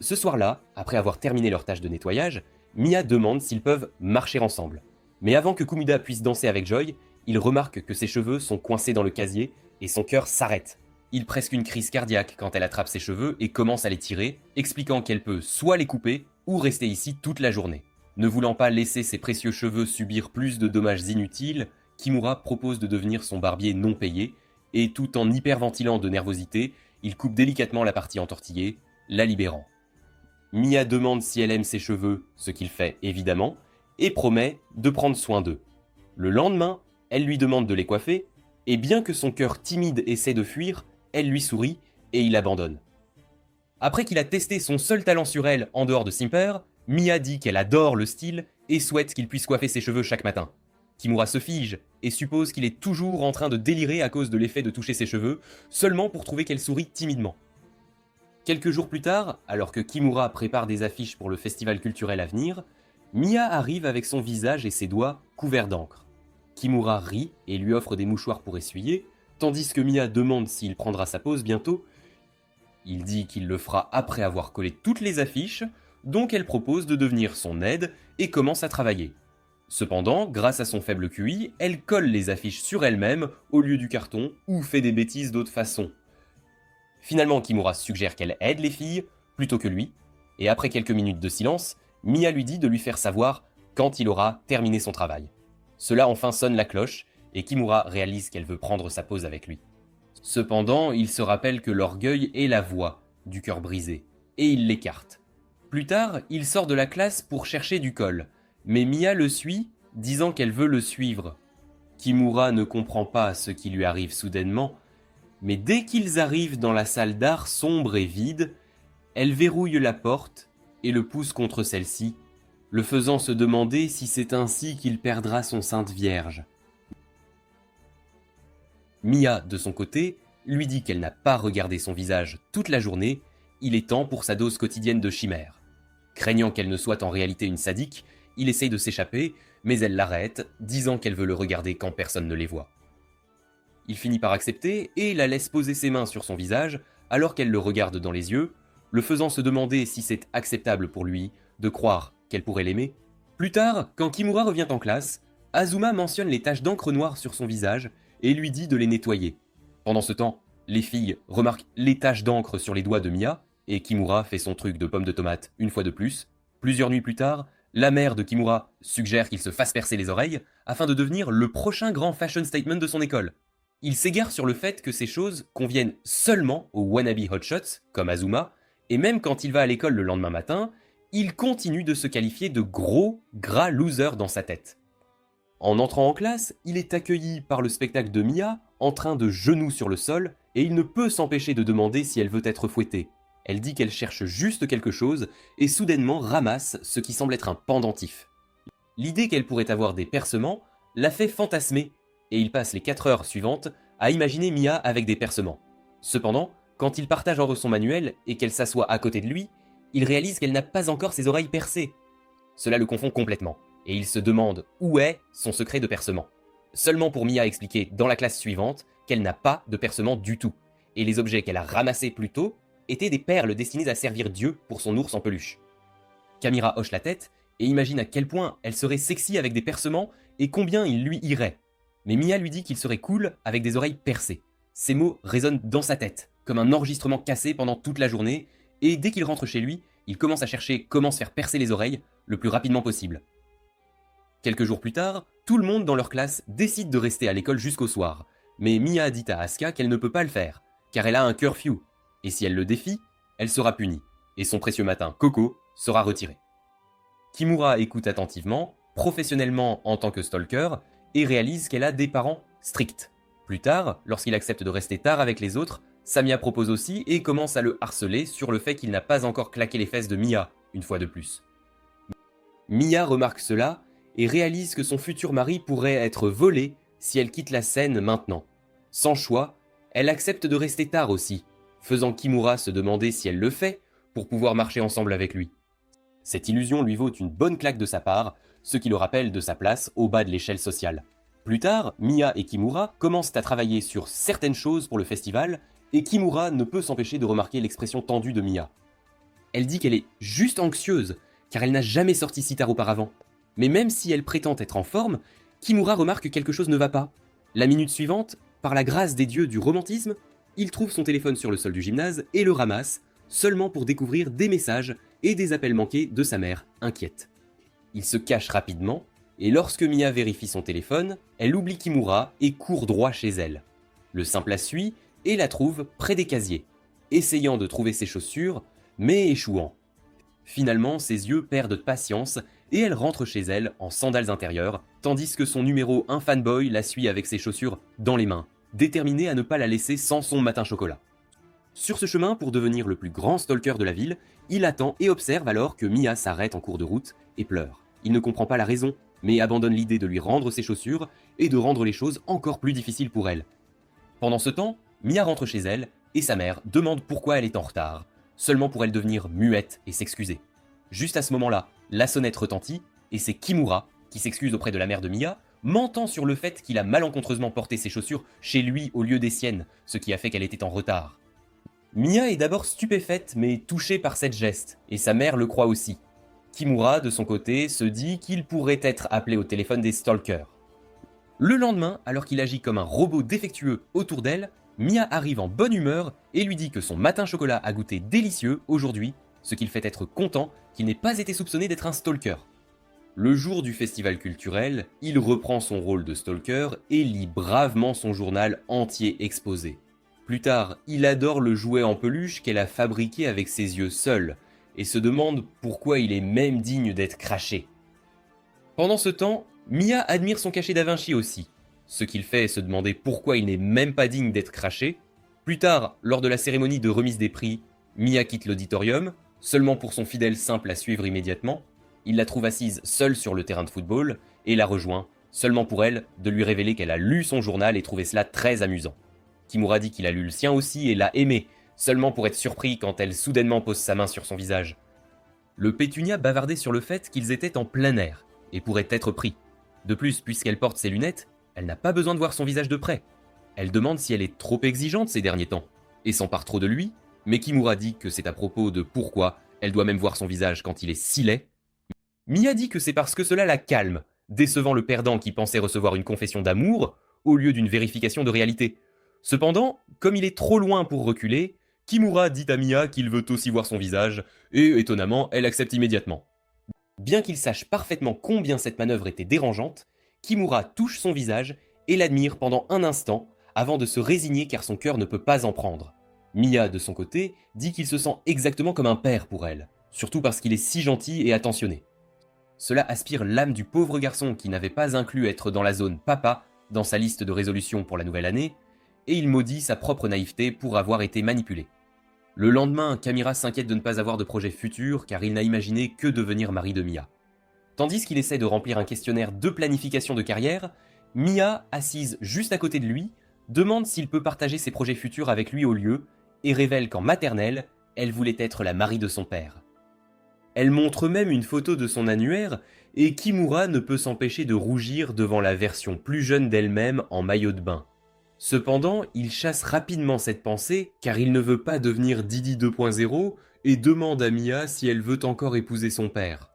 [SPEAKER 1] Ce soir-là, après avoir terminé leur tâche de nettoyage, Mia demande s'ils peuvent marcher ensemble. Mais avant que Kumuda puisse danser avec Joy, il remarque que ses cheveux sont coincés dans le casier et son cœur s'arrête. Il presque une crise cardiaque quand elle attrape ses cheveux et commence à les tirer, expliquant qu'elle peut soit les couper ou rester ici toute la journée. Ne voulant pas laisser ses précieux cheveux subir plus de dommages inutiles, Kimura propose de devenir son barbier non payé, et tout en hyperventilant de nervosité, il coupe délicatement la partie entortillée, la libérant. Mia demande si elle aime ses cheveux, ce qu'il fait évidemment, et promet de prendre soin d'eux. Le lendemain, elle lui demande de les coiffer, et bien que son cœur timide essaie de fuir, elle lui sourit et il abandonne. Après qu'il a testé son seul talent sur elle en dehors de Simper, Mia dit qu'elle adore le style et souhaite qu'il puisse coiffer ses cheveux chaque matin. Kimura se fige et suppose qu'il est toujours en train de délirer à cause de l'effet de toucher ses cheveux, seulement pour trouver qu'elle sourit timidement. Quelques jours plus tard, alors que Kimura prépare des affiches pour le festival culturel à venir, Mia arrive avec son visage et ses doigts couverts d'encre. Kimura rit et lui offre des mouchoirs pour essuyer, tandis que Mia demande s'il prendra sa pause bientôt. Il dit qu'il le fera après avoir collé toutes les affiches, donc elle propose de devenir son aide et commence à travailler. Cependant, grâce à son faible QI, elle colle les affiches sur elle-même au lieu du carton ou fait des bêtises d'autre façon. Finalement, Kimura suggère qu'elle aide les filles plutôt que lui, et après quelques minutes de silence, Mia lui dit de lui faire savoir quand il aura terminé son travail. Cela enfin sonne la cloche, et Kimura réalise qu'elle veut prendre sa pause avec lui. Cependant, il se rappelle que l'orgueil est la voix du cœur brisé, et il l'écarte. Plus tard, il sort de la classe pour chercher du colle, mais Mia le suit, disant qu'elle veut le suivre. Kimura ne comprend pas ce qui lui arrive soudainement, mais dès qu'ils arrivent dans la salle d'art sombre et vide, elle verrouille la porte et le pousse contre celle-ci, le faisant se demander si c'est ainsi qu'il perdra son Sainte Vierge. Mia, de son côté, lui dit qu'elle n'a pas regardé son visage toute la journée, il est temps pour sa dose quotidienne de chimère. Craignant qu'elle ne soit en réalité une sadique, il essaye de s'échapper, mais elle l'arrête, disant qu'elle veut le regarder quand personne ne les voit. Il finit par accepter et la laisse poser ses mains sur son visage alors qu'elle le regarde dans les yeux, le faisant se demander si c'est acceptable pour lui de croire qu'elle pourrait l'aimer. Plus tard, quand Kimura revient en classe, Azuma mentionne les taches d'encre noire sur son visage et lui dit de les nettoyer. Pendant ce temps, les filles remarquent les taches d'encre sur les doigts de Mia et Kimura fait son truc de pomme de tomate une fois de plus. Plusieurs nuits plus tard, la mère de Kimura suggère qu'il se fasse percer les oreilles afin de devenir le prochain grand fashion statement de son école. Il s'égare sur le fait que ces choses conviennent seulement aux wannabe hotshots, comme Azuma, et même quand il va à l'école le lendemain matin, il continue de se qualifier de gros, gras loser dans sa tête. En entrant en classe, il est accueilli par le spectacle de Mia, en train de genoux sur le sol, et il ne peut s'empêcher de demander si elle veut être fouettée. Elle dit qu'elle cherche juste quelque chose, et soudainement ramasse ce qui semble être un pendentif. L'idée qu'elle pourrait avoir des percements la fait fantasmer, et il passe les 4 heures suivantes à imaginer Mia avec des percements. Cependant, quand il partage en son manuel et qu'elle s'assoit à côté de lui, il réalise qu'elle n'a pas encore ses oreilles percées. Cela le confond complètement, et il se demande où est son secret de percement. Seulement pour Mia expliquer dans la classe suivante qu'elle n'a pas de percement du tout, et les objets qu'elle a ramassés plus tôt étaient des perles destinées à servir Dieu pour son ours en peluche. Kamira hoche la tête et imagine à quel point elle serait sexy avec des percements et combien il lui irait. Mais Mia lui dit qu'il serait cool avec des oreilles percées. Ces mots résonnent dans sa tête, comme un enregistrement cassé pendant toute la journée, et dès qu'il rentre chez lui, il commence à chercher comment se faire percer les oreilles le plus rapidement possible. Quelques jours plus tard, tout le monde dans leur classe décide de rester à l'école jusqu'au soir, mais Mia dit à Asuka qu'elle ne peut pas le faire, car elle a un curfew, et si elle le défie, elle sera punie, et son précieux matin Coco sera retiré. Kimura écoute attentivement, professionnellement en tant que stalker, et réalise qu'elle a des parents stricts. Plus tard, lorsqu'il accepte de rester tard avec les autres, Samia propose aussi et commence à le harceler sur le fait qu'il n'a pas encore claqué les fesses de Mia, une fois de plus. Mia remarque cela et réalise que son futur mari pourrait être volé si elle quitte la scène maintenant. Sans choix, elle accepte de rester tard aussi, faisant Kimura se demander si elle le fait pour pouvoir marcher ensemble avec lui. Cette illusion lui vaut une bonne claque de sa part, ce qui le rappelle de sa place au bas de l'échelle sociale. Plus tard, Mia et Kimura commencent à travailler sur certaines choses pour le festival, et Kimura ne peut s'empêcher de remarquer l'expression tendue de Mia. Elle dit qu'elle est juste anxieuse, car elle n'a jamais sorti si tard auparavant. Mais même si elle prétend être en forme, Kimura remarque que quelque chose ne va pas. La minute suivante, par la grâce des dieux du romantisme, il trouve son téléphone sur le sol du gymnase et le ramasse, seulement pour découvrir des messages et des appels manqués de sa mère, inquiète. Il se cache rapidement, et lorsque Mia vérifie son téléphone, elle oublie Kimura et court droit chez elle. Le simple la suit et la trouve près des casiers, essayant de trouver ses chaussures, mais échouant. Finalement, ses yeux perdent patience et elle rentre chez elle en sandales intérieures, tandis que son numéro 1 fanboy la suit avec ses chaussures dans les mains, déterminé à ne pas la laisser sans son matin chocolat. Sur ce chemin, pour devenir le plus grand stalker de la ville, il attend et observe alors que Mia s'arrête en cours de route et pleure. Il ne comprend pas la raison, mais abandonne l'idée de lui rendre ses chaussures et de rendre les choses encore plus difficiles pour elle. Pendant ce temps, Mia rentre chez elle et sa mère demande pourquoi elle est en retard, seulement pour elle devenir muette et s'excuser. Juste à ce moment-là, la sonnette retentit et c'est Kimura, qui s'excuse auprès de la mère de Mia, mentant sur le fait qu'il a malencontreusement porté ses chaussures chez lui au lieu des siennes, ce qui a fait qu'elle était en retard. Mia est d'abord stupéfaite mais touchée par cette geste, et sa mère le croit aussi. Kimura, de son côté, se dit qu'il pourrait être appelé au téléphone des stalkers. Le lendemain, alors qu'il agit comme un robot défectueux autour d'elle, Mia arrive en bonne humeur et lui dit que son matin chocolat a goûté délicieux aujourd'hui, ce qui le fait être content qu'il n'ait pas été soupçonné d'être un stalker. Le jour du festival culturel, il reprend son rôle de stalker et lit bravement son journal entier exposé. Plus tard, il adore le jouet en peluche qu'elle a fabriqué avec ses yeux seuls, et se demande pourquoi il est même digne d'être craché. Pendant ce temps, Mia admire son cachet Da Vinci aussi, ce qui le fait se demander pourquoi il n'est même pas digne d'être craché. Plus tard, lors de la cérémonie de remise des prix, Mia quitte l'auditorium, seulement pour son fidèle simple à suivre immédiatement. Il la trouve assise seule sur le terrain de football et la rejoint, seulement pour elle de lui révéler qu'elle a lu son journal et trouvé cela très amusant. Kimura dit qu'il a lu le sien aussi et l'a aimé, seulement pour être surpris quand elle soudainement pose sa main sur son visage. Le pétunia bavardait sur le fait qu'ils étaient en plein air et pourraient être pris. De plus, puisqu'elle porte ses lunettes, elle n'a pas besoin de voir son visage de près. Elle demande si elle est trop exigeante ces derniers temps et s'empare trop de lui, mais Kimura dit que c'est à propos de pourquoi elle doit même voir son visage quand il est si laid. Mia dit que c'est parce que cela la calme, décevant le perdant qui pensait recevoir une confession d'amour au lieu d'une vérification de réalité. Cependant, comme il est trop loin pour reculer, Kimura dit à Mia qu'il veut aussi voir son visage, et étonnamment, elle accepte immédiatement. Bien qu'il sache parfaitement combien cette manœuvre était dérangeante, Kimura touche son visage et l'admire pendant un instant avant de se résigner car son cœur ne peut pas en prendre. Mia, de son côté, dit qu'il se sent exactement comme un père pour elle, surtout parce qu'il est si gentil et attentionné. Cela aspire l'âme du pauvre garçon qui n'avait pas inclus être dans la zone papa dans sa liste de résolutions pour la nouvelle année, et il maudit sa propre naïveté pour avoir été manipulé. Le lendemain, Kamira s'inquiète de ne pas avoir de projet futur car il n'a imaginé que devenir mari de Mia. Tandis qu'il essaie de remplir un questionnaire de planification de carrière, Mia, assise juste à côté de lui, demande s'il peut partager ses projets futurs avec lui au lieu et révèle qu'en maternelle, elle voulait être la Marie de son père. Elle montre même une photo de son annuaire et Kimura ne peut s'empêcher de rougir devant la version plus jeune d'elle-même en maillot de bain. Cependant, il chasse rapidement cette pensée car il ne veut pas devenir Didi 2.0 et demande à Mia si elle veut encore épouser son père.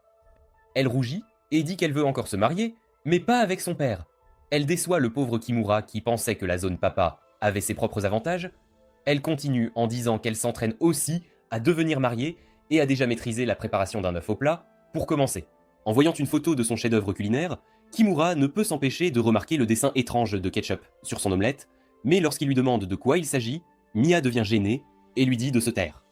[SPEAKER 1] Elle rougit et dit qu'elle veut encore se marier, mais pas avec son père. Elle déçoit le pauvre Kimura qui pensait que la zone papa avait ses propres avantages. Elle continue en disant qu'elle s'entraîne aussi à devenir mariée et a déjà maîtrisé la préparation d'un œuf au plat, pour commencer. En voyant une photo de son chef-d'œuvre culinaire, Kimura ne peut s'empêcher de remarquer le dessin étrange de ketchup sur son omelette, mais lorsqu'il lui demande de quoi il s'agit, Mia devient gênée et lui dit de se taire.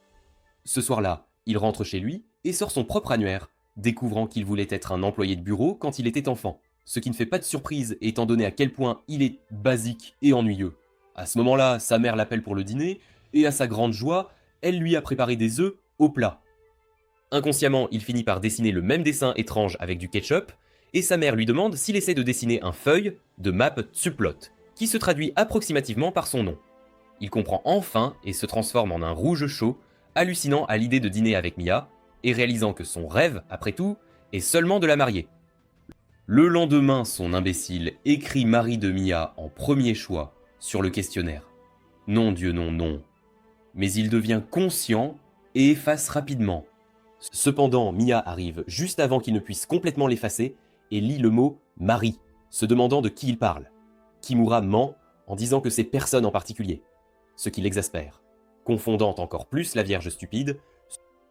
[SPEAKER 1] Ce soir-là, il rentre chez lui et sort son propre annuaire, découvrant qu'il voulait être un employé de bureau quand il était enfant, ce qui ne fait pas de surprise étant donné à quel point il est basique et ennuyeux. À ce moment-là, sa mère l'appelle pour le dîner, et à sa grande joie, elle lui a préparé des œufs au plat. Inconsciemment, il finit par dessiner le même dessin étrange avec du ketchup, et sa mère lui demande s'il essaie de dessiner un feuille de map Tsuplot, qui se traduit approximativement par son nom. Il comprend enfin et se transforme en un rouge chaud, hallucinant à l'idée de dîner avec Mia, et réalisant que son rêve, après tout, est seulement de la marier. Le lendemain, son imbécile écrit Marie de Mia en premier choix sur le questionnaire. Non, Dieu, non, non. Mais il devient conscient et efface rapidement. Cependant, Mia arrive juste avant qu'il ne puisse complètement l'effacer et lit le mot « Marie », se demandant de qui il parle. Kimura ment en disant que c'est personne en particulier, ce qui l'exaspère, confondant encore plus la Vierge stupide.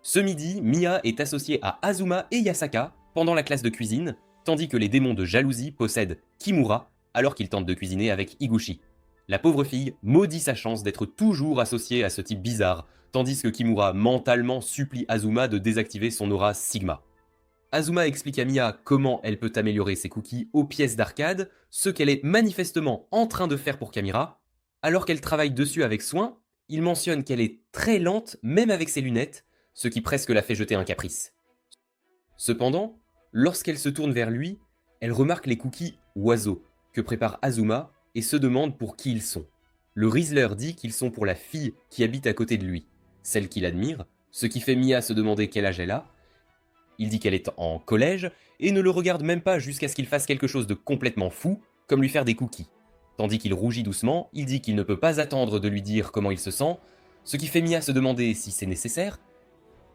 [SPEAKER 1] Ce midi, Mia est associée à Azuma et Yasaka pendant la classe de cuisine, tandis que les démons de jalousie possèdent Kimura alors qu'il tente de cuisiner avec Higuchi. La pauvre fille maudit sa chance d'être toujours associée à ce type bizarre, tandis que Kimura mentalement supplie Azuma de désactiver son aura Sigma. Azuma explique à Mia comment elle peut améliorer ses cookies aux pièces d'arcade, ce qu'elle est manifestement en train de faire pour Kamira. Alors qu'elle travaille dessus avec soin, il mentionne qu'elle est très lente même avec ses lunettes, ce qui presque la fait jeter un caprice. Cependant, lorsqu'elle se tourne vers lui, elle remarque les cookies oiseaux que prépare Azuma et se demande pour qui ils sont. Le Rizzler dit qu'ils sont pour la fille qui habite à côté de lui, celle qu'il admire, ce qui fait Mia se demander quel âge elle a. Il dit qu'elle est en collège et ne le regarde même pas jusqu'à ce qu'il fasse quelque chose de complètement fou, comme lui faire des cookies. Tandis qu'il rougit doucement, il dit qu'il ne peut pas attendre de lui dire comment il se sent, ce qui fait Mia se demander si c'est nécessaire.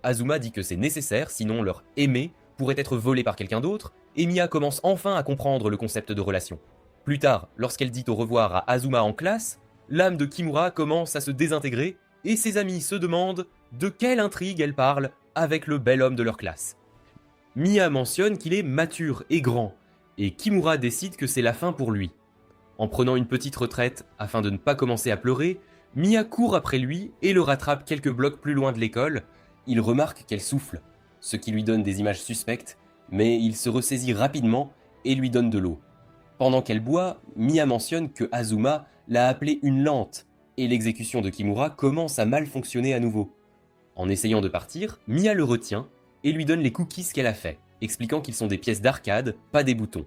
[SPEAKER 1] Azuma dit que c'est nécessaire, sinon leur aimer pourrait être volé par quelqu'un d'autre, et Mia commence enfin à comprendre le concept de relation. Plus tard, lorsqu'elle dit au revoir à Azuma en classe, l'âme de Kimura commence à se désintégrer, et ses amis se demandent de quelle intrigue elle parle avec le bel homme de leur classe. Mia mentionne qu'il est mature et grand, et Kimura décide que c'est la fin pour lui. En prenant une petite retraite afin de ne pas commencer à pleurer, Mia court après lui et le rattrape quelques blocs plus loin de l'école. Il remarque qu'elle souffle, ce qui lui donne des images suspectes, mais il se ressaisit rapidement et lui donne de l'eau. Pendant qu'elle boit, Mia mentionne que Azuma l'a appelée une lente, et l'exécution de Kimura commence à mal fonctionner à nouveau. En essayant de partir, Mia le retient et lui donne les cookies qu'elle a fait, expliquant qu'ils sont des pièces d'arcade, pas des boutons.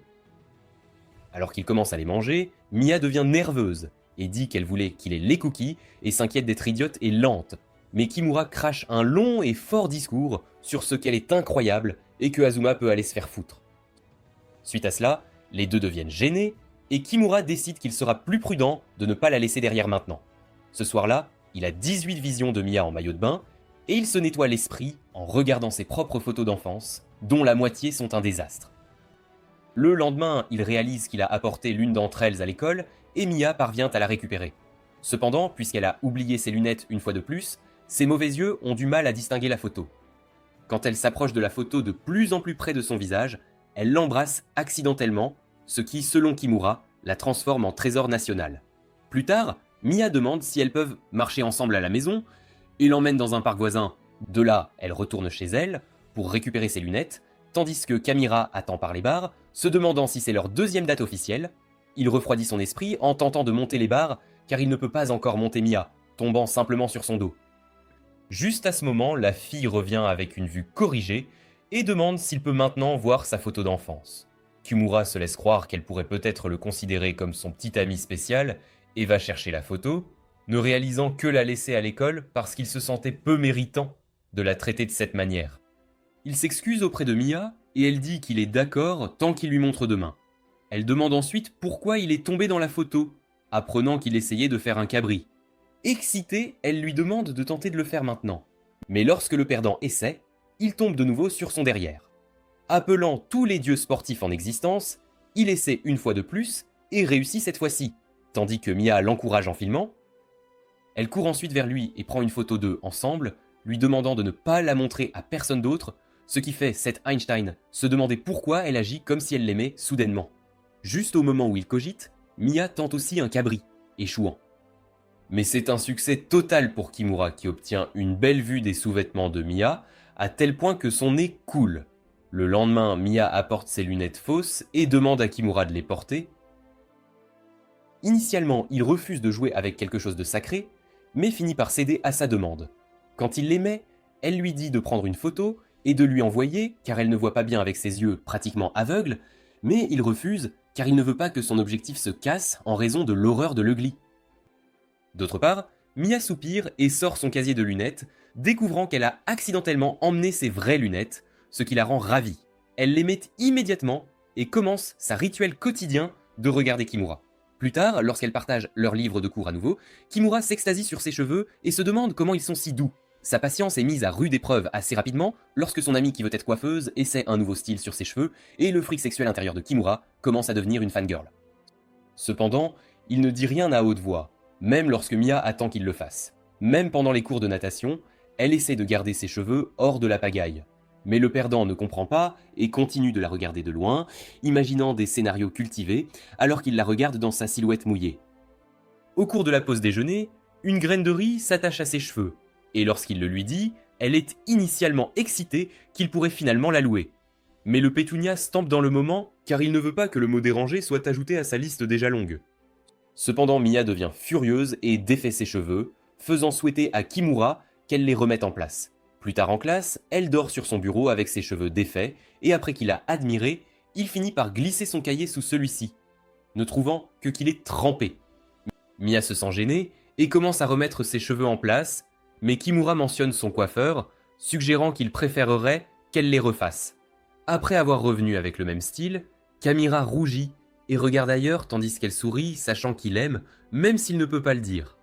[SPEAKER 1] Alors qu'il commence à les manger, Mia devient nerveuse et dit qu'elle voulait qu'il ait les cookies et s'inquiète d'être idiote et lente. Mais Kimura crache un long et fort discours sur ce qu'elle est incroyable et que Azuma peut aller se faire foutre. Suite à cela, les deux deviennent gênés et Kimura décide qu'il sera plus prudent de ne pas la laisser derrière maintenant. Ce soir-là, il a 18 visions de Mia en maillot de bain et il se nettoie l'esprit en regardant ses propres photos d'enfance, dont la moitié sont un désastre. Le lendemain, il réalise qu'il a apporté l'une d'entre elles à l'école et Mia parvient à la récupérer. Cependant, puisqu'elle a oublié ses lunettes une fois de plus, ses mauvais yeux ont du mal à distinguer la photo. Quand elle s'approche de la photo de plus en plus près de son visage, elle l'embrasse accidentellement, ce qui, selon Kimura, la transforme en trésor national. Plus tard, Mia demande si elles peuvent marcher ensemble à la maison, et l'emmène dans un parc voisin. De là, elle retourne chez elle pour récupérer ses lunettes, tandis que Kamira attend par les barres, se demandant si c'est leur deuxième date officielle. Il refroidit son esprit en tentant de monter les barres, car il ne peut pas encore monter Mia, tombant simplement sur son dos. Juste à ce moment, la fille revient avec une vue corrigée et demande s'il peut maintenant voir sa photo d'enfance. Kimura se laisse croire qu'elle pourrait peut-être le considérer comme son petit ami spécial et va chercher la photo, ne réalisant que la laisser à l'école parce qu'il se sentait peu méritant de la traiter de cette manière. Il s'excuse auprès de Mia et elle dit qu'il est d'accord tant qu'il lui montre demain. Elle demande ensuite pourquoi il est tombé dans la photo, apprenant qu'il essayait de faire un cabri. Excitée, elle lui demande de tenter de le faire maintenant. Mais lorsque le perdant essaie, il tombe de nouveau sur son derrière. Appelant tous les dieux sportifs en existence, il essaie une fois de plus et réussit cette fois-ci, tandis que Mia l'encourage en filmant. Elle court ensuite vers lui et prend une photo d'eux ensemble, lui demandant de ne pas la montrer à personne d'autre, ce qui fait Seth Einstein se demander pourquoi elle agit comme si elle l'aimait soudainement. Juste au moment où il cogite, Mia tente aussi un cabri, échouant. Mais c'est un succès total pour Kimura qui obtient une belle vue des sous-vêtements de Mia, à tel point que son nez coule. Le lendemain, Mia apporte ses lunettes fausses et demande à Kimura de les porter. Initialement, il refuse de jouer avec quelque chose de sacré, mais finit par céder à sa demande. Quand il l'aimait, elle lui dit de prendre une photo et de lui envoyer, car elle ne voit pas bien avec ses yeux pratiquement aveugles, mais il refuse car il ne veut pas que son objectif se casse en raison de l'horreur de l'ugly. D'autre part, Mia soupire et sort son casier de lunettes, découvrant qu'elle a accidentellement emmené ses vraies lunettes, ce qui la rend ravie. Elle les met immédiatement et commence sa rituel quotidien de regarder Kimura. Plus tard, lorsqu'elle partage leur livre de cours à nouveau, Kimura s'extasie sur ses cheveux et se demande comment ils sont si doux. Sa patience est mise à rude épreuve assez rapidement lorsque son amie qui veut être coiffeuse essaie un nouveau style sur ses cheveux et le fric sexuel intérieur de Kimura commence à devenir une fangirl. Cependant, il ne dit rien à haute voix, même lorsque Mia attend qu'il le fasse. Même pendant les cours de natation, elle essaie de garder ses cheveux hors de la pagaille. Mais le perdant ne comprend pas et continue de la regarder de loin, imaginant des scénarios cultivés, alors qu'il la regarde dans sa silhouette mouillée. Au cours de la pause déjeuner, une graine de riz s'attache à ses cheveux, et lorsqu'il le lui dit, elle est initialement excitée qu'il pourrait finalement la louer. Mais le pétunia stampe dans le moment, car il ne veut pas que le mot dérangé soit ajouté à sa liste déjà longue. Cependant, Mia devient furieuse et défait ses cheveux, faisant souhaiter à Kimura qu'elle les remette en place. Plus tard en classe, elle dort sur son bureau avec ses cheveux défaits, et après qu'il a admiré, il finit par glisser son cahier sous celui-ci, ne trouvant que qu'il est trempé. Mia se sent gênée et commence à remettre ses cheveux en place, mais Kimura mentionne son coiffeur, suggérant qu'il préférerait qu'elle les refasse. Après avoir revenu avec le même style, Kamira rougit et regarde ailleurs tandis qu'elle sourit, sachant qu'il aime, même s'il ne peut pas le dire.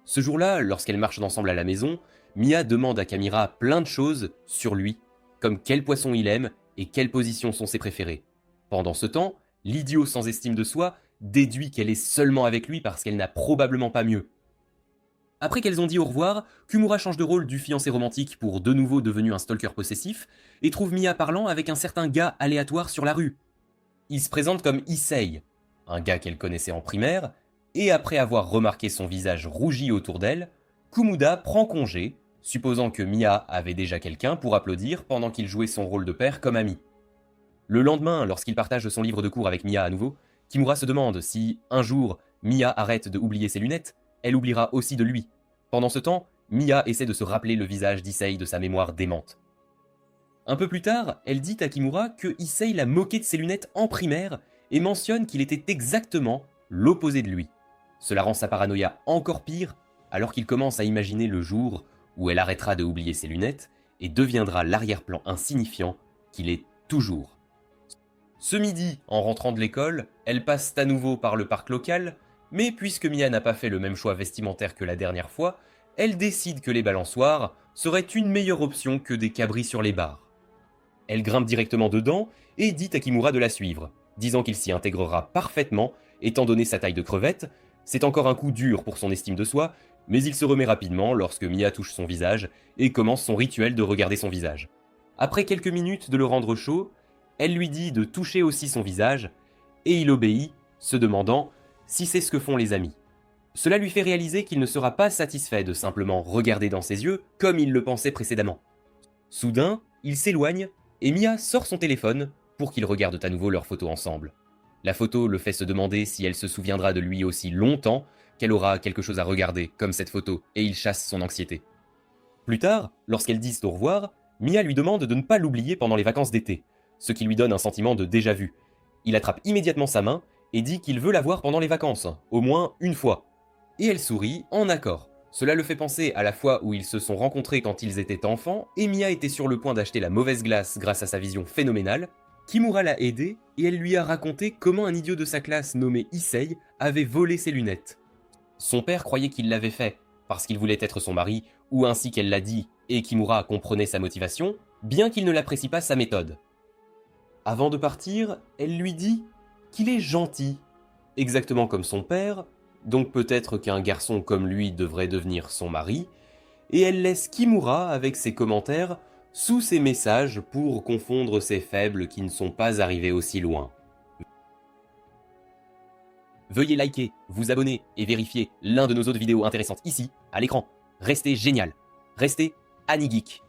[SPEAKER 1] Ce jour-là, lorsqu'elles marchent ensemble à la maison, Mia demande à Kamira plein de choses sur lui, comme quel poisson il aime et quelles positions sont ses préférées. Pendant ce temps, l'idiot sans estime de soi déduit qu'elle est seulement avec lui parce qu'elle n'a probablement pas mieux. Après qu'elles ont dit au revoir, Kumura change de rôle du fiancé romantique pour de nouveau devenu un stalker possessif et trouve Mia parlant avec un certain gars aléatoire sur la rue. Il se présente comme Issei, un gars qu'elle connaissait en primaire, et après avoir remarqué son visage rougi autour d'elle, Kumuda prend congé, supposant que Mia avait déjà quelqu'un pour applaudir pendant qu'il jouait son rôle de père comme ami. Le lendemain, lorsqu'il partage son livre de cours avec Mia à nouveau, Kimura se demande si, un jour, Mia arrête de oublier ses lunettes, elle oubliera aussi de lui. Pendant ce temps, Mia essaie de se rappeler le visage d'Issei de sa mémoire démente. Un peu plus tard, elle dit à Kimura que Issei l'a moqué de ses lunettes en primaire et mentionne qu'il était exactement l'opposé de lui. Cela rend sa paranoïa encore pire alors qu'il commence à imaginer le jour où elle arrêtera de oublier ses lunettes et deviendra l'arrière-plan insignifiant qu'il est toujours. Ce midi, en rentrant de l'école, elle passe à nouveau par le parc local, mais puisque Mia n'a pas fait le même choix vestimentaire que la dernière fois, elle décide que les balançoires seraient une meilleure option que des cabris sur les barres. Elle grimpe directement dedans et dit à Kimura de la suivre, disant qu'il s'y intégrera parfaitement, étant donné sa taille de crevette. C'est encore un coup dur pour son estime de soi, mais il se remet rapidement lorsque Mia touche son visage et commence son rituel de regarder son visage. Après quelques minutes de le rendre chaud, elle lui dit de toucher aussi son visage, et il obéit, se demandant si c'est ce que font les amis. Cela lui fait réaliser qu'il ne sera pas satisfait de simplement regarder dans ses yeux comme il le pensait précédemment. Soudain, il s'éloigne et Mia sort son téléphone pour qu'ils regardent à nouveau leurs photos ensemble. La photo le fait se demander si elle se souviendra de lui aussi longtemps qu'elle aura quelque chose à regarder comme cette photo et il chasse son anxiété. Plus tard, lorsqu'elles disent au revoir, Mia lui demande de ne pas l'oublier pendant les vacances d'été, ce qui lui donne un sentiment de déjà-vu. Il attrape immédiatement sa main et dit qu'il veut la voir pendant les vacances, au moins une fois. Et elle sourit, en accord. Cela le fait penser à la fois où ils se sont rencontrés quand ils étaient enfants, et Mia était sur le point d'acheter la mauvaise glace grâce à sa vision phénoménale. Kimura l'a aidée, et elle lui a raconté comment un idiot de sa classe nommé Issei avait volé ses lunettes. Son père croyait qu'il l'avait fait, parce qu'il voulait être son mari, ou ainsi qu'elle l'a dit, et Kimura comprenait sa motivation, bien qu'il ne l'apprécie pas sa méthode. Avant de partir, elle lui dit qu'il est gentil, exactement comme son père, donc peut-être qu'un garçon comme lui devrait devenir son mari, et elle laisse Kimura avec ses commentaires sous ses messages pour confondre ces faibles qui ne sont pas arrivés aussi loin. Veuillez liker, vous abonner et vérifier l'un de nos autres vidéos intéressantes ici, à l'écran. Restez génial. Restez Annie Geek.